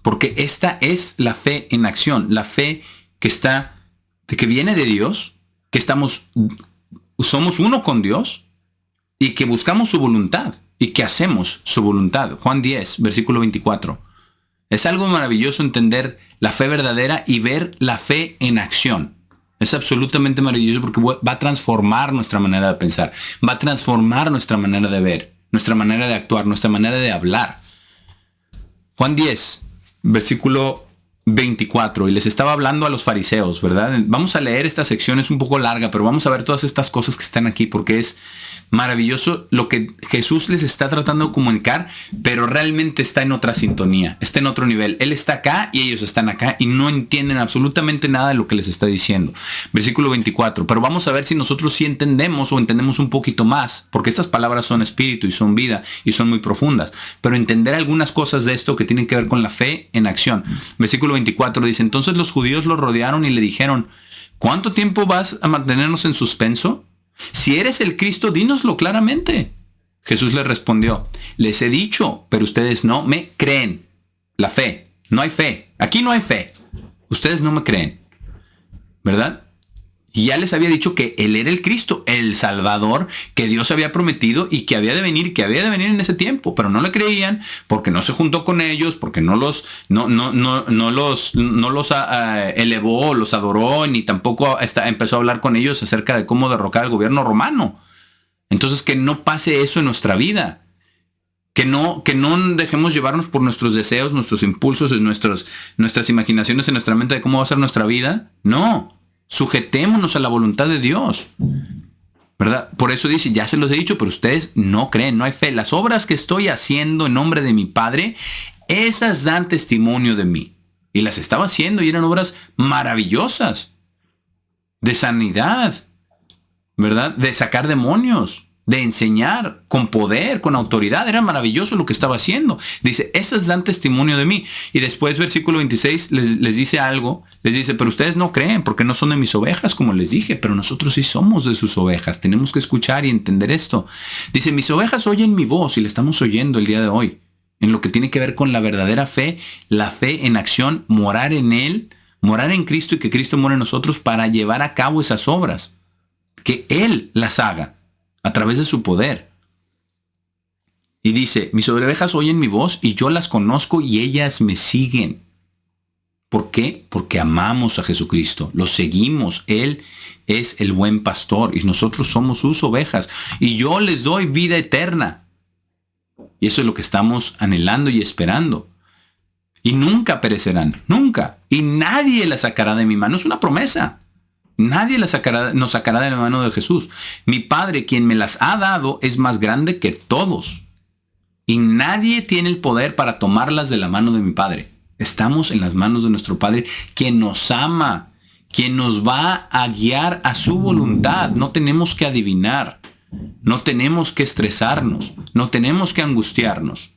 Porque esta es la fe en acción, la fe que viene de Dios, que somos uno con Dios y que buscamos su voluntad y que hacemos su voluntad. Juan 10, versículo 24. Es algo maravilloso entender la fe verdadera y ver la fe en acción. Es absolutamente maravilloso porque va a transformar nuestra manera de pensar, va a transformar nuestra manera de ver, nuestra manera de actuar, nuestra manera de hablar. Juan 10, versículo 24, y les estaba hablando a los fariseos, ¿verdad? Vamos a leer esta sección, es un poco larga, pero vamos a ver todas estas cosas que están aquí porque es maravilloso lo que Jesús les está tratando de comunicar, pero realmente está en otra sintonía, está en otro nivel. Él está acá y ellos están acá y no entienden absolutamente nada de lo que les está diciendo. Versículo 24, pero vamos a ver si nosotros sí entendemos o entendemos un poquito más, porque estas palabras son espíritu y son vida y son muy profundas, pero entender algunas cosas de esto que tienen que ver con la fe en acción. Versículo 24 dice, entonces los judíos lo rodearon y le dijeron, ¿cuánto tiempo vas a mantenernos en suspenso? Si eres el Cristo, dínoslo claramente. Jesús les respondió, les he dicho, pero ustedes no me creen. La fe, no hay fe. Aquí no hay fe. Ustedes no me creen. ¿Verdad? Y ya les había dicho que Él era el Cristo, el Salvador, que Dios había prometido y que había de venir en ese tiempo. Pero no le creían porque no se juntó con ellos, porque no los elevó, los adoró, ni tampoco empezó a hablar con ellos acerca de cómo derrocar al gobierno romano. Entonces que no pase eso en nuestra vida. Que no dejemos llevarnos por nuestros deseos, nuestros impulsos, nuestras imaginaciones en nuestra mente de cómo va a ser nuestra vida. No. Sujetémonos a la voluntad de Dios, ¿verdad? Por eso dice, ya se los he dicho, pero ustedes no creen, no hay fe. Las obras que estoy haciendo en nombre de mi Padre, esas dan testimonio de mí. Y las estaba haciendo y eran obras maravillosas, de sanidad, ¿verdad? De sacar demonios, de enseñar con poder, con autoridad. Era maravilloso lo que estaba haciendo. Dice, esas dan testimonio de mí. Y después, versículo 26, les dice algo. Les dice, pero ustedes no creen porque no son de mis ovejas, como les dije. Pero nosotros sí somos de sus ovejas. Tenemos que escuchar y entender esto. Dice, mis ovejas oyen mi voz y la estamos oyendo el día de hoy. En lo que tiene que ver con la verdadera fe, la fe en acción, morar en Él, morar en Cristo y que Cristo muera en nosotros para llevar a cabo esas obras. Que Él las haga a través de su poder. Y dice, mis ovejas oyen mi voz y yo las conozco y ellas me siguen. ¿Por qué? Porque amamos a Jesucristo, lo seguimos. Él es el buen pastor y nosotros somos sus ovejas. Y yo les doy vida eterna. Y eso es lo que estamos anhelando y esperando. y nunca perecerán, nunca. Y nadie las sacará de mi mano. Es una promesa. Nadie nos sacará de la mano de Jesús. Mi Padre, quien me las ha dado, es más grande que todos. Y nadie tiene el poder para tomarlas de la mano de mi Padre. Estamos en las manos de nuestro Padre, quien nos ama, quien nos va a guiar a su voluntad. No tenemos que adivinar. No tenemos que estresarnos. No tenemos que angustiarnos.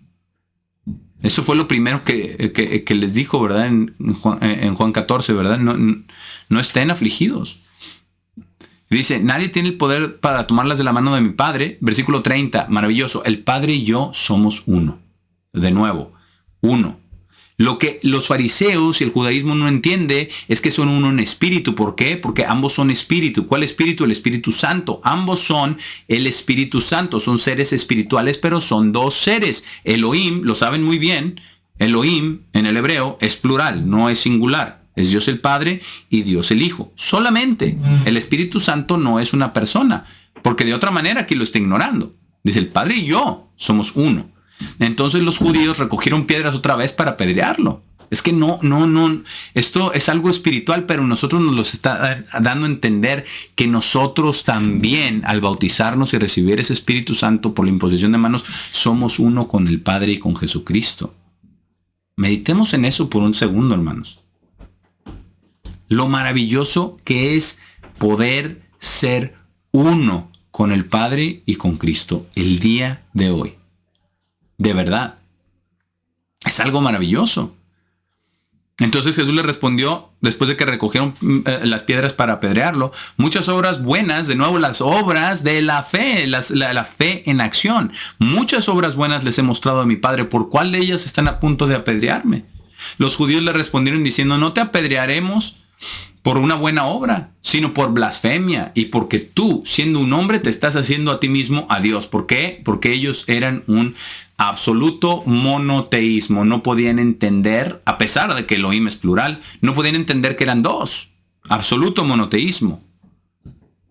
Eso fue lo primero que les dijo, ¿verdad? En Juan 14, ¿verdad? No estén afligidos. Dice, nadie tiene el poder para tomarlas de la mano de mi Padre. Versículo 30, maravilloso. El Padre y yo somos uno. De nuevo, uno. Lo que los fariseos y el judaísmo no entiende es que son uno en espíritu. ¿Por qué? Porque ambos son espíritu. ¿Cuál espíritu? El Espíritu Santo. Ambos son el Espíritu Santo. Son seres espirituales, pero son dos seres. Elohim, lo saben muy bien, Elohim en el hebreo es plural, no es singular. Es Dios el Padre y Dios el Hijo. Solamente el Espíritu Santo no es una persona, porque de otra manera aquí lo está ignorando. Dice, el Padre y yo somos uno. Entonces los judíos recogieron piedras otra vez para apedrearlo. Es que no. Esto es algo espiritual, pero nosotros nos lo está dando a entender que nosotros también, al bautizarnos y recibir ese Espíritu Santo por la imposición de manos, somos uno con el Padre y con Jesucristo. Meditemos en eso por un segundo, hermanos. Lo maravilloso que es poder ser uno con el Padre y con Cristo el día de hoy. De verdad. Es algo maravilloso. Entonces Jesús le respondió, después de que recogieron las piedras para apedrearlo, muchas obras buenas, de nuevo las obras de la fe, la fe en acción. Muchas obras buenas les he mostrado a mi Padre, ¿por cuál de ellas están a punto de apedrearme? Los judíos le respondieron diciendo, no te apedrearemos por una buena obra, sino por blasfemia y porque tú, siendo un hombre, te estás haciendo a ti mismo a Dios. ¿Por qué? Porque ellos eran un absoluto monoteísmo. No podían entender, a pesar de que Elohim es plural, no podían entender que eran dos. Absoluto monoteísmo.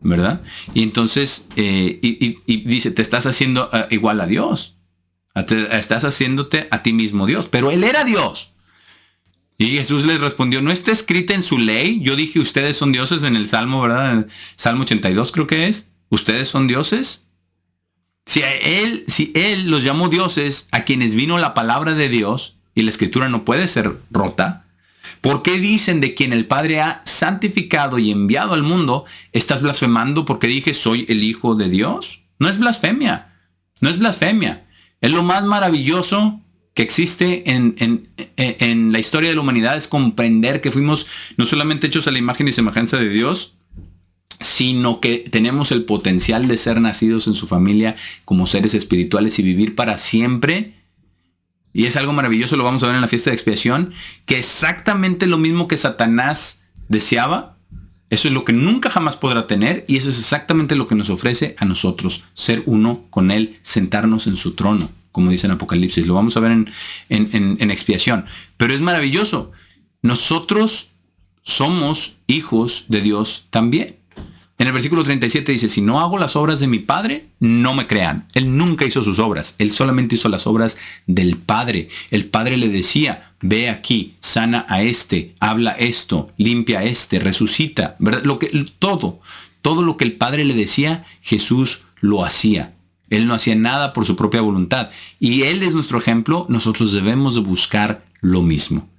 ¿Verdad? Y entonces, y dice, te estás haciendo igual a Dios. Estás haciéndote a ti mismo Dios. Pero Él era Dios. Y Jesús les respondió, ¿no está escrita en su ley? Yo dije, ustedes son dioses en el Salmo, ¿verdad? En el Salmo 82 creo que es. ¿Ustedes son dioses? Si él los llamó dioses a quienes vino la palabra de Dios, y la escritura no puede ser rota, ¿por qué dicen de quien el Padre ha santificado y enviado al mundo, estás blasfemando porque dije, soy el Hijo de Dios? No es blasfemia. No es blasfemia. Es lo más maravilloso que existe en la historia de la humanidad, es comprender que fuimos no solamente hechos a la imagen y semejanza de Dios, sino que tenemos el potencial de ser nacidos en su familia como seres espirituales y vivir para siempre. Y es algo maravilloso, lo vamos a ver en la fiesta de expiación, que exactamente lo mismo que Satanás deseaba, eso es lo que nunca jamás podrá tener, y eso es exactamente lo que nos ofrece a nosotros, ser uno con Él, sentarnos en su trono, como dice en Apocalipsis. Lo vamos a ver en expiación. Pero es maravilloso. Nosotros somos hijos de Dios también. En el versículo 37 dice, si no hago las obras de mi Padre, no me crean. Él nunca hizo sus obras. Él solamente hizo las obras del Padre. El Padre le decía, ve aquí, sana a este, habla esto, limpia a este, resucita. ¿Verdad? Todo lo que el Padre le decía, Jesús lo hacía. Él no hacía nada por su propia voluntad. Y Él es nuestro ejemplo. Nosotros debemos de buscar lo mismo.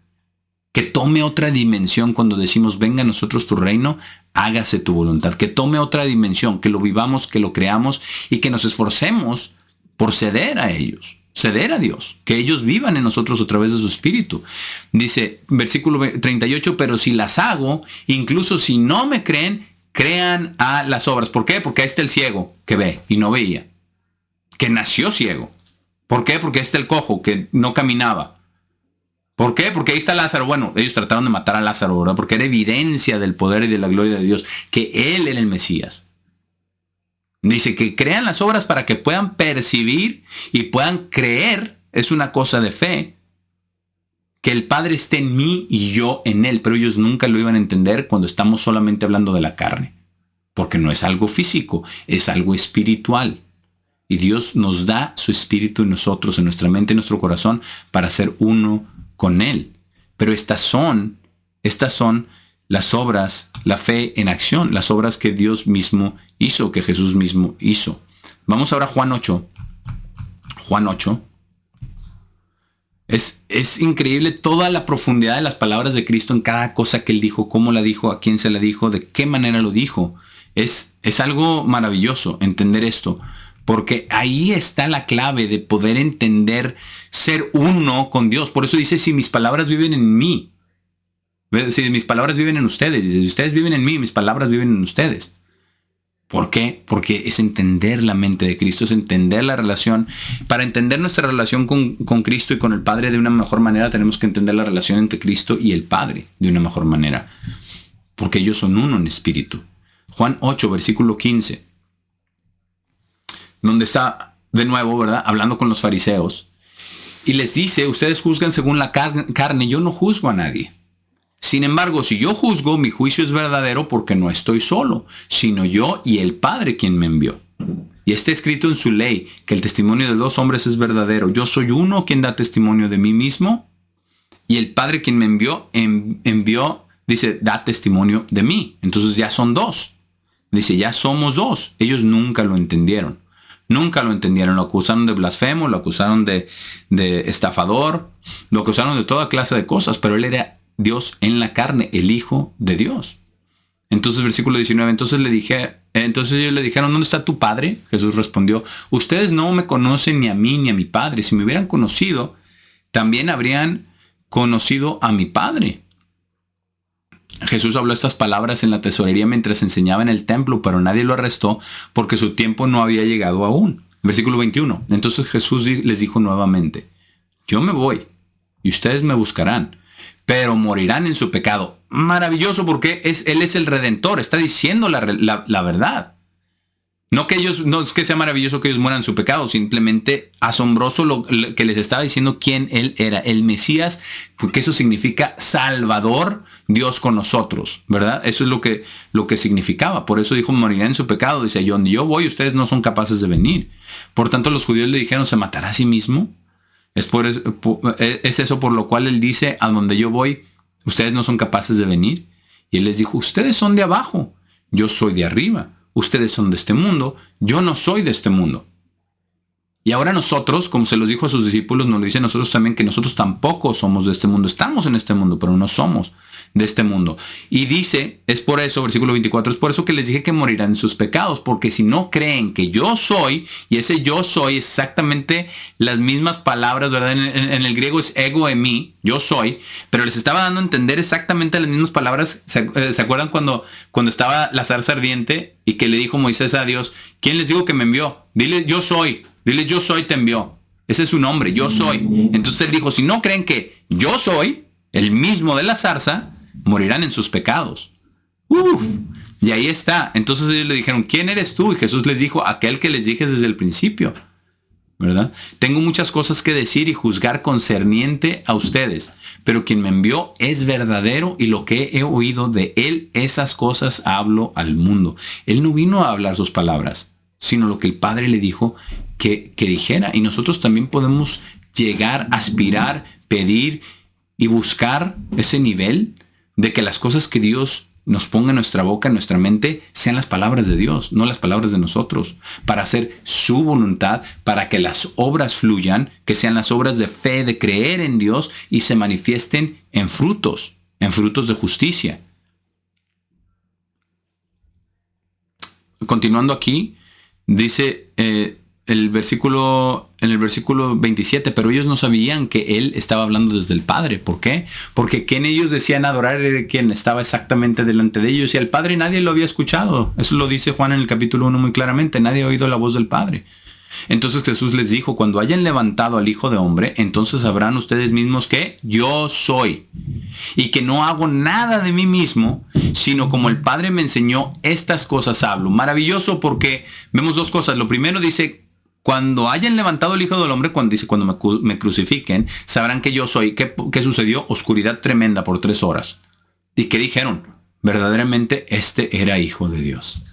Que tome otra dimensión cuando decimos, venga a nosotros tu reino, hágase tu voluntad. Que tome otra dimensión, que lo vivamos, que lo creamos y que nos esforcemos por ceder a ellos. Ceder a Dios. Que ellos vivan en nosotros a través de su Espíritu. Dice, versículo 38, pero si las hago, incluso si no me creen, crean a las obras. ¿Por qué? Porque ahí está el ciego que ve y no veía. Que nació ciego. ¿Por qué? Porque ahí está el cojo que no caminaba. ¿Por qué? Porque ahí está Lázaro. Bueno, ellos trataron de matar a Lázaro, ¿verdad? Porque era evidencia del poder y de la gloria de Dios, que Él era el Mesías. Dice que crean las obras para que puedan percibir y puedan creer. Es una cosa de fe. Que el Padre esté en mí y yo en Él. Pero ellos nunca lo iban a entender cuando estamos solamente hablando de la carne. Porque no es algo físico, es algo espiritual. Y Dios nos da su espíritu en nosotros, en nuestra mente, en nuestro corazón, para ser uno con Él. Pero estas son las obras, la fe en acción, las obras que Dios mismo hizo, que Jesús mismo hizo. Vamos ahora a Juan 8. Juan 8. Es increíble toda la profundidad de las palabras de Cristo en cada cosa que Él dijo, cómo la dijo, a quién se la dijo, de qué manera lo dijo. Es algo maravilloso entender esto, porque ahí está la clave de poder entender, ser uno con Dios. Por eso dice, si mis palabras viven en mí, si mis palabras viven en ustedes, dice, si ustedes viven en mí, mis palabras viven en ustedes. ¿Por qué? Porque es entender la mente de Cristo, es entender la relación. Para entender nuestra relación con Cristo y con el Padre de una mejor manera, tenemos que entender la relación entre Cristo y el Padre de una mejor manera. Porque ellos son uno en espíritu. Juan 8, versículo 15. Donde está de nuevo, ¿verdad? Hablando con los fariseos. Y les dice, ustedes juzgan según la carne, yo no juzgo a nadie. Sin embargo, si yo juzgo, mi juicio es verdadero porque no estoy solo, sino yo y el Padre quien me envió. Y está escrito en su ley que el testimonio de dos hombres es verdadero. Yo soy uno quien da testimonio de mí mismo y el Padre quien me envió, dice, da testimonio de mí. Entonces ya son dos. Dice, ya somos dos. Ellos nunca lo entendieron. Nunca lo entendieron. Lo acusaron de blasfemo, lo acusaron de estafador, lo acusaron de toda clase de cosas, pero él era Dios en la carne, el Hijo de Dios. Entonces, versículo 19, entonces ellos le dijeron, ¿dónde está tu Padre? Jesús respondió, ustedes no me conocen ni a mí ni a mi Padre. Si me hubieran conocido, también habrían conocido a mi Padre. Jesús habló estas palabras en la tesorería mientras enseñaba en el templo, pero nadie lo arrestó porque su tiempo no había llegado aún. Versículo 21, entonces Jesús les dijo nuevamente, yo me voy y ustedes me buscarán, pero morirán en su pecado. Maravilloso, porque Él es el Redentor, está diciendo la verdad. No es que sea maravilloso que ellos mueran en su pecado, simplemente asombroso lo que les estaba diciendo quién Él era, el Mesías, porque eso significa Salvador, Dios con nosotros, ¿verdad? Eso es lo que significaba. Por eso dijo, morirán en su pecado. Dice, donde yo voy, ustedes no son capaces de venir. Por tanto, los judíos le dijeron, ¿se matará a sí mismo? Es eso por lo cual Él dice, a donde yo voy, ustedes no son capaces de venir. Y Él les dijo, ustedes son de abajo, yo soy de arriba. Ustedes son de este mundo, yo no soy de este mundo. Y ahora nosotros, como se los dijo a sus discípulos, nos lo dice a nosotros también, que nosotros tampoco somos de este mundo. Estamos en este mundo, pero no somos de este mundo. Y dice, es por eso, versículo 24, es por eso que les dije que morirán en sus pecados, porque si no creen que yo soy, y ese yo soy es exactamente las mismas palabras, ¿verdad? En el griego es ego emi, yo soy, pero les estaba dando a entender exactamente las mismas palabras. ¿Se acuerdan cuando estaba la zarza ardiente y que le dijo Moisés a Dios, ¿quién les digo que me envió? Dile, yo soy. Dile, yo soy, te envió. Ese es su nombre, yo soy. Entonces Él dijo, si no creen que yo soy, el mismo de la zarza, morirán en sus pecados. Y ahí está. Entonces ellos le dijeron, ¿quién eres tú? Y Jesús les dijo, aquel que les dije desde el principio. ¿Verdad? Tengo muchas cosas que decir y juzgar concerniente a ustedes, pero quien me envió es verdadero y lo que he oído de Él, esas cosas hablo al mundo. Él no vino a hablar sus palabras, sino lo que el Padre le dijo que dijera. Y nosotros también podemos llegar, aspirar, pedir y buscar ese nivel de que las cosas que Dios nos ponga en nuestra boca, en nuestra mente, sean las palabras de Dios, no las palabras de nosotros, para hacer su voluntad, para que las obras fluyan, que sean las obras de fe, de creer en Dios y se manifiesten en frutos de justicia. Continuando aquí, dice en el versículo 27, pero ellos no sabían que Él estaba hablando desde el Padre. ¿Por qué? Porque quien ellos decían adorar era quien estaba exactamente delante de ellos, y al Padre nadie lo había escuchado. Eso lo dice Juan en el capítulo 1 muy claramente, nadie ha oído la voz del Padre. Entonces Jesús les dijo, cuando hayan levantado al Hijo de Hombre, entonces sabrán ustedes mismos que yo soy, y que no hago nada de mí mismo, sino como el Padre me enseñó, estas cosas hablo. Maravilloso, porque vemos dos cosas. Lo primero dice, cuando hayan levantado el Hijo del Hombre, cuando me crucifiquen, sabrán que yo soy. ¿Qué sucedió? Oscuridad tremenda por 3 horas. ¿Y qué dijeron? Verdaderamente este era Hijo de Dios.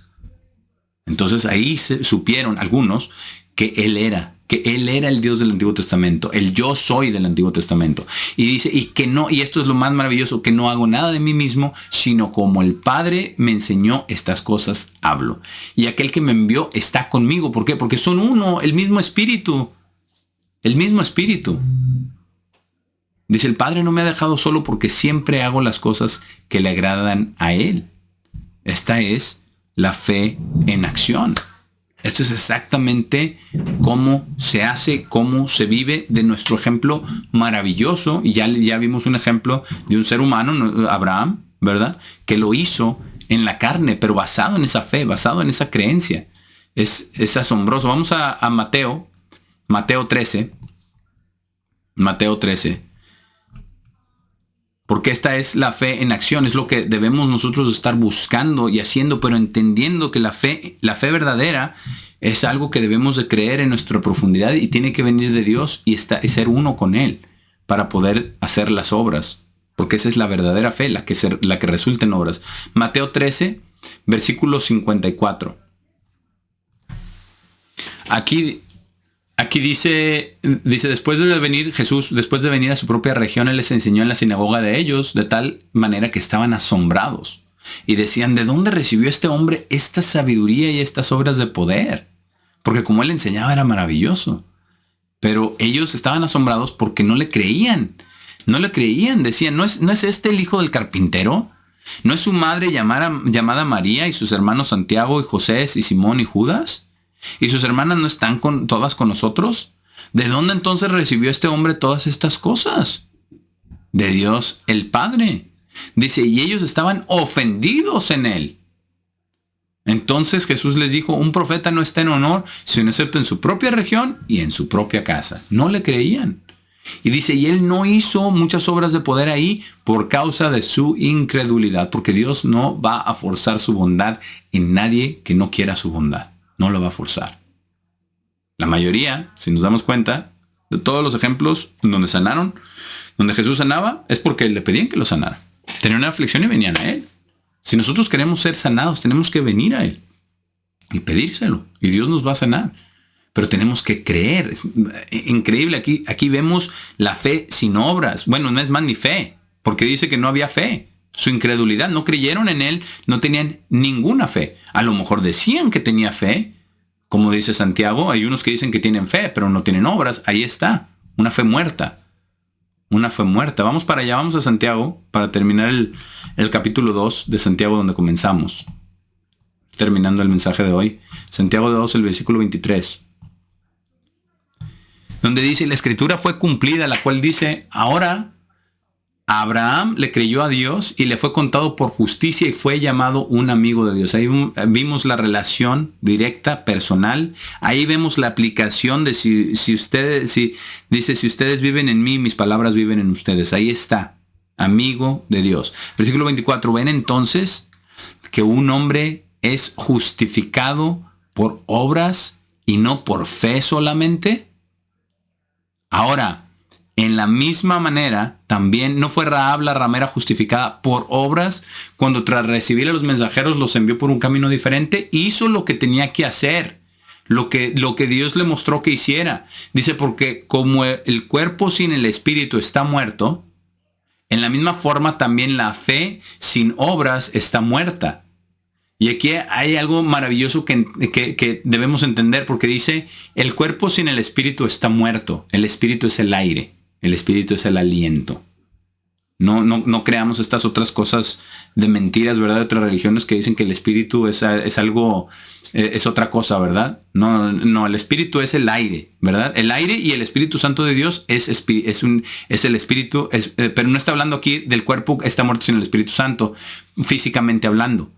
Entonces ahí supieron algunos que Él era que Él era el Dios del Antiguo Testamento, el yo soy del Antiguo Testamento. Y dice, y que no, y esto es lo más maravilloso, que no hago nada de mí mismo, sino como el Padre me enseñó, estas cosas hablo. Y aquel que me envió está conmigo. ¿Por qué? Porque son uno, el mismo Espíritu. El mismo Espíritu. Dice, el Padre no me ha dejado solo porque siempre hago las cosas que le agradan a Él. Esta es la fe en acción. Esto es exactamente cómo se hace, cómo se vive, de nuestro ejemplo maravilloso. Y ya vimos un ejemplo de un ser humano, Abraham, ¿verdad? Que lo hizo en la carne, pero basado en esa fe, basado en esa creencia. Es asombroso. Vamos a Mateo 13. Mateo 13. Porque esta es la fe en acción, es lo que debemos nosotros estar buscando y haciendo, pero entendiendo que la fe verdadera es algo que debemos de creer en nuestra profundidad y tiene que venir de Dios y ser uno con Él para poder hacer las obras. Porque esa es la verdadera fe, la que resulta en obras. Mateo 13, versículo 54. Aquí dice, después de venir Jesús, después de venir a su propia región, Él les enseñó en la sinagoga de ellos, de tal manera que estaban asombrados. Y decían, ¿de dónde recibió este hombre esta sabiduría y estas obras de poder? Porque como Él enseñaba era maravilloso. Pero ellos estaban asombrados porque no le creían. No le creían, decían, ¿no es este el hijo del carpintero? ¿No es su madre llamada María y sus hermanos Santiago y José y Simón y Judas? ¿Y sus hermanas no están todas con nosotros? ¿De dónde entonces recibió este hombre todas estas cosas? De Dios el Padre. Dice, y ellos estaban ofendidos en Él. Entonces Jesús les dijo, un profeta no está en honor, sino excepto en su propia región y en su propia casa. No le creían. Y dice, y Él no hizo muchas obras de poder ahí por causa de su incredulidad, porque Dios no va a forzar su bondad en nadie que no quiera su bondad. No lo va a forzar. La mayoría, si nos damos cuenta, de todos los ejemplos donde sanaron, donde Jesús sanaba, es porque le pedían que lo sanara. Tenían una aflicción y venían a Él. Si nosotros queremos ser sanados, tenemos que venir a Él y pedírselo. Y Dios nos va a sanar. Pero tenemos que creer. Es increíble. Aquí vemos la fe sin obras. Bueno, no es más ni fe, porque dice que no había fe. Su incredulidad, no creyeron en Él, no tenían ninguna fe. A lo mejor decían que tenía fe, como dice Santiago, hay unos que dicen que tienen fe, pero no tienen obras. Ahí está, una fe muerta. Una fe muerta. Vamos para allá, vamos a Santiago, para terminar el capítulo 2 de Santiago donde comenzamos. Terminando el mensaje de hoy. Santiago 2, el versículo 23. Donde dice, la escritura fue cumplida, la cual dice, ahora Abraham le creyó a Dios y le fue contado por justicia y fue llamado un amigo de Dios. Ahí vimos la relación directa, personal. Ahí vemos la aplicación de si ustedes viven en mí, mis palabras viven en ustedes. Ahí está, amigo de Dios. Versículo 24, ven entonces que un hombre es justificado por obras y no por fe solamente. Ahora, en la misma manera, también no fue Rahab la ramera justificada por obras cuando tras recibir a los mensajeros los envió por un camino diferente, hizo lo que tenía que hacer, lo que Dios le mostró que hiciera. Dice, porque como el cuerpo sin el espíritu está muerto, en la misma forma también la fe sin obras está muerta. Y aquí hay algo maravilloso que debemos entender, porque dice, el cuerpo sin el espíritu está muerto. El espíritu es el aire. El espíritu es el aliento. No creamos estas otras cosas de mentiras, ¿verdad? De otras religiones que dicen que el espíritu es algo, es otra cosa, ¿verdad? No, el espíritu es el aire, ¿verdad? El aire y el Espíritu Santo de Dios es el espíritu, pero no está hablando aquí del cuerpo está muerto sin el Espíritu Santo, físicamente hablando.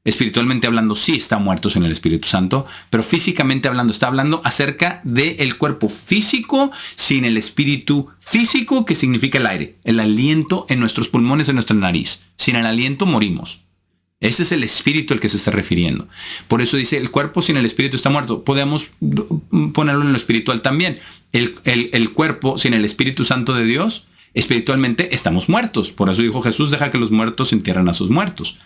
Espiritualmente hablando, sí está muerto sin el Espíritu Santo, pero físicamente hablando, está hablando acerca del cuerpo físico sin el espíritu físico, que significa el aire, el aliento en nuestros pulmones, en nuestra nariz. Sin el aliento morimos. Ese es el espíritu al que se está refiriendo. Por eso dice, el cuerpo sin el espíritu está muerto. Podemos ponerlo en lo espiritual también. El cuerpo sin el Espíritu Santo de Dios, espiritualmente estamos muertos. Por eso dijo Jesús, deja que los muertos entierren a sus muertos.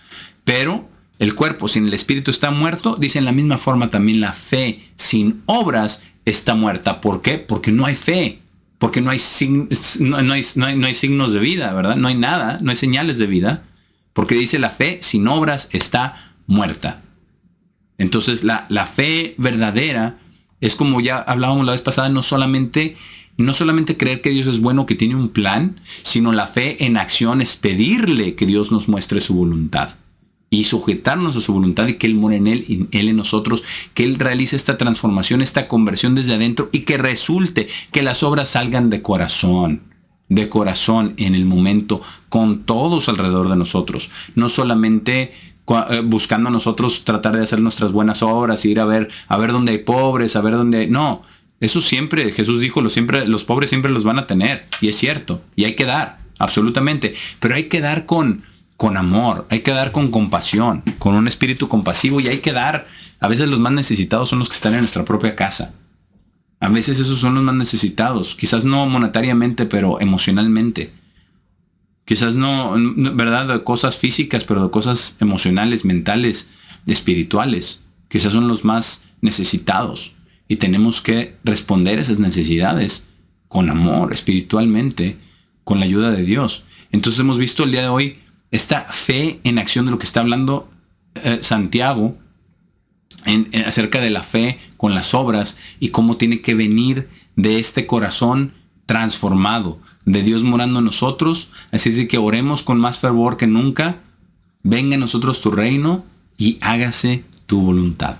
Pero el cuerpo sin el espíritu está muerto, dice en la misma forma también la fe sin obras está muerta. ¿Por qué? Porque no hay fe. Porque no hay signos de vida, ¿verdad? No hay nada, no hay señales de vida. Porque dice la fe sin obras está muerta. Entonces la fe verdadera es, como ya hablábamos la vez pasada, no solamente creer que Dios es bueno, que tiene un plan, sino la fe en acción es pedirle que Dios nos muestre su voluntad y sujetarnos a su voluntad, y que Él mora en Él y Él en nosotros, que Él realice esta transformación, esta conversión desde adentro, y que resulte que las obras salgan de corazón en el momento, con todos alrededor de nosotros, no solamente buscando a nosotros tratar de hacer nuestras buenas obras, ir a ver dónde hay pobres, a ver dónde hay... No, eso siempre, Jesús dijo, los pobres siempre los van a tener, y es cierto, y hay que dar, absolutamente, pero hay que dar con amor, hay que dar con compasión, con un espíritu compasivo, y hay que dar. A veces los más necesitados son los que están en nuestra propia casa. A veces esos son los más necesitados, quizás no monetariamente, pero emocionalmente. Quizás no, ¿verdad?, de cosas físicas, pero de cosas emocionales, mentales, espirituales. Quizás son los más necesitados. Y tenemos que responder a esas necesidades con amor, espiritualmente, con la ayuda de Dios. Entonces hemos visto el día de hoy esta fe en acción, de lo que está hablando Santiago acerca de la fe con las obras, y cómo tiene que venir de este corazón transformado, de Dios morando en nosotros. Así es de que oremos con más fervor que nunca. Venga en nosotros tu reino y hágase tu voluntad.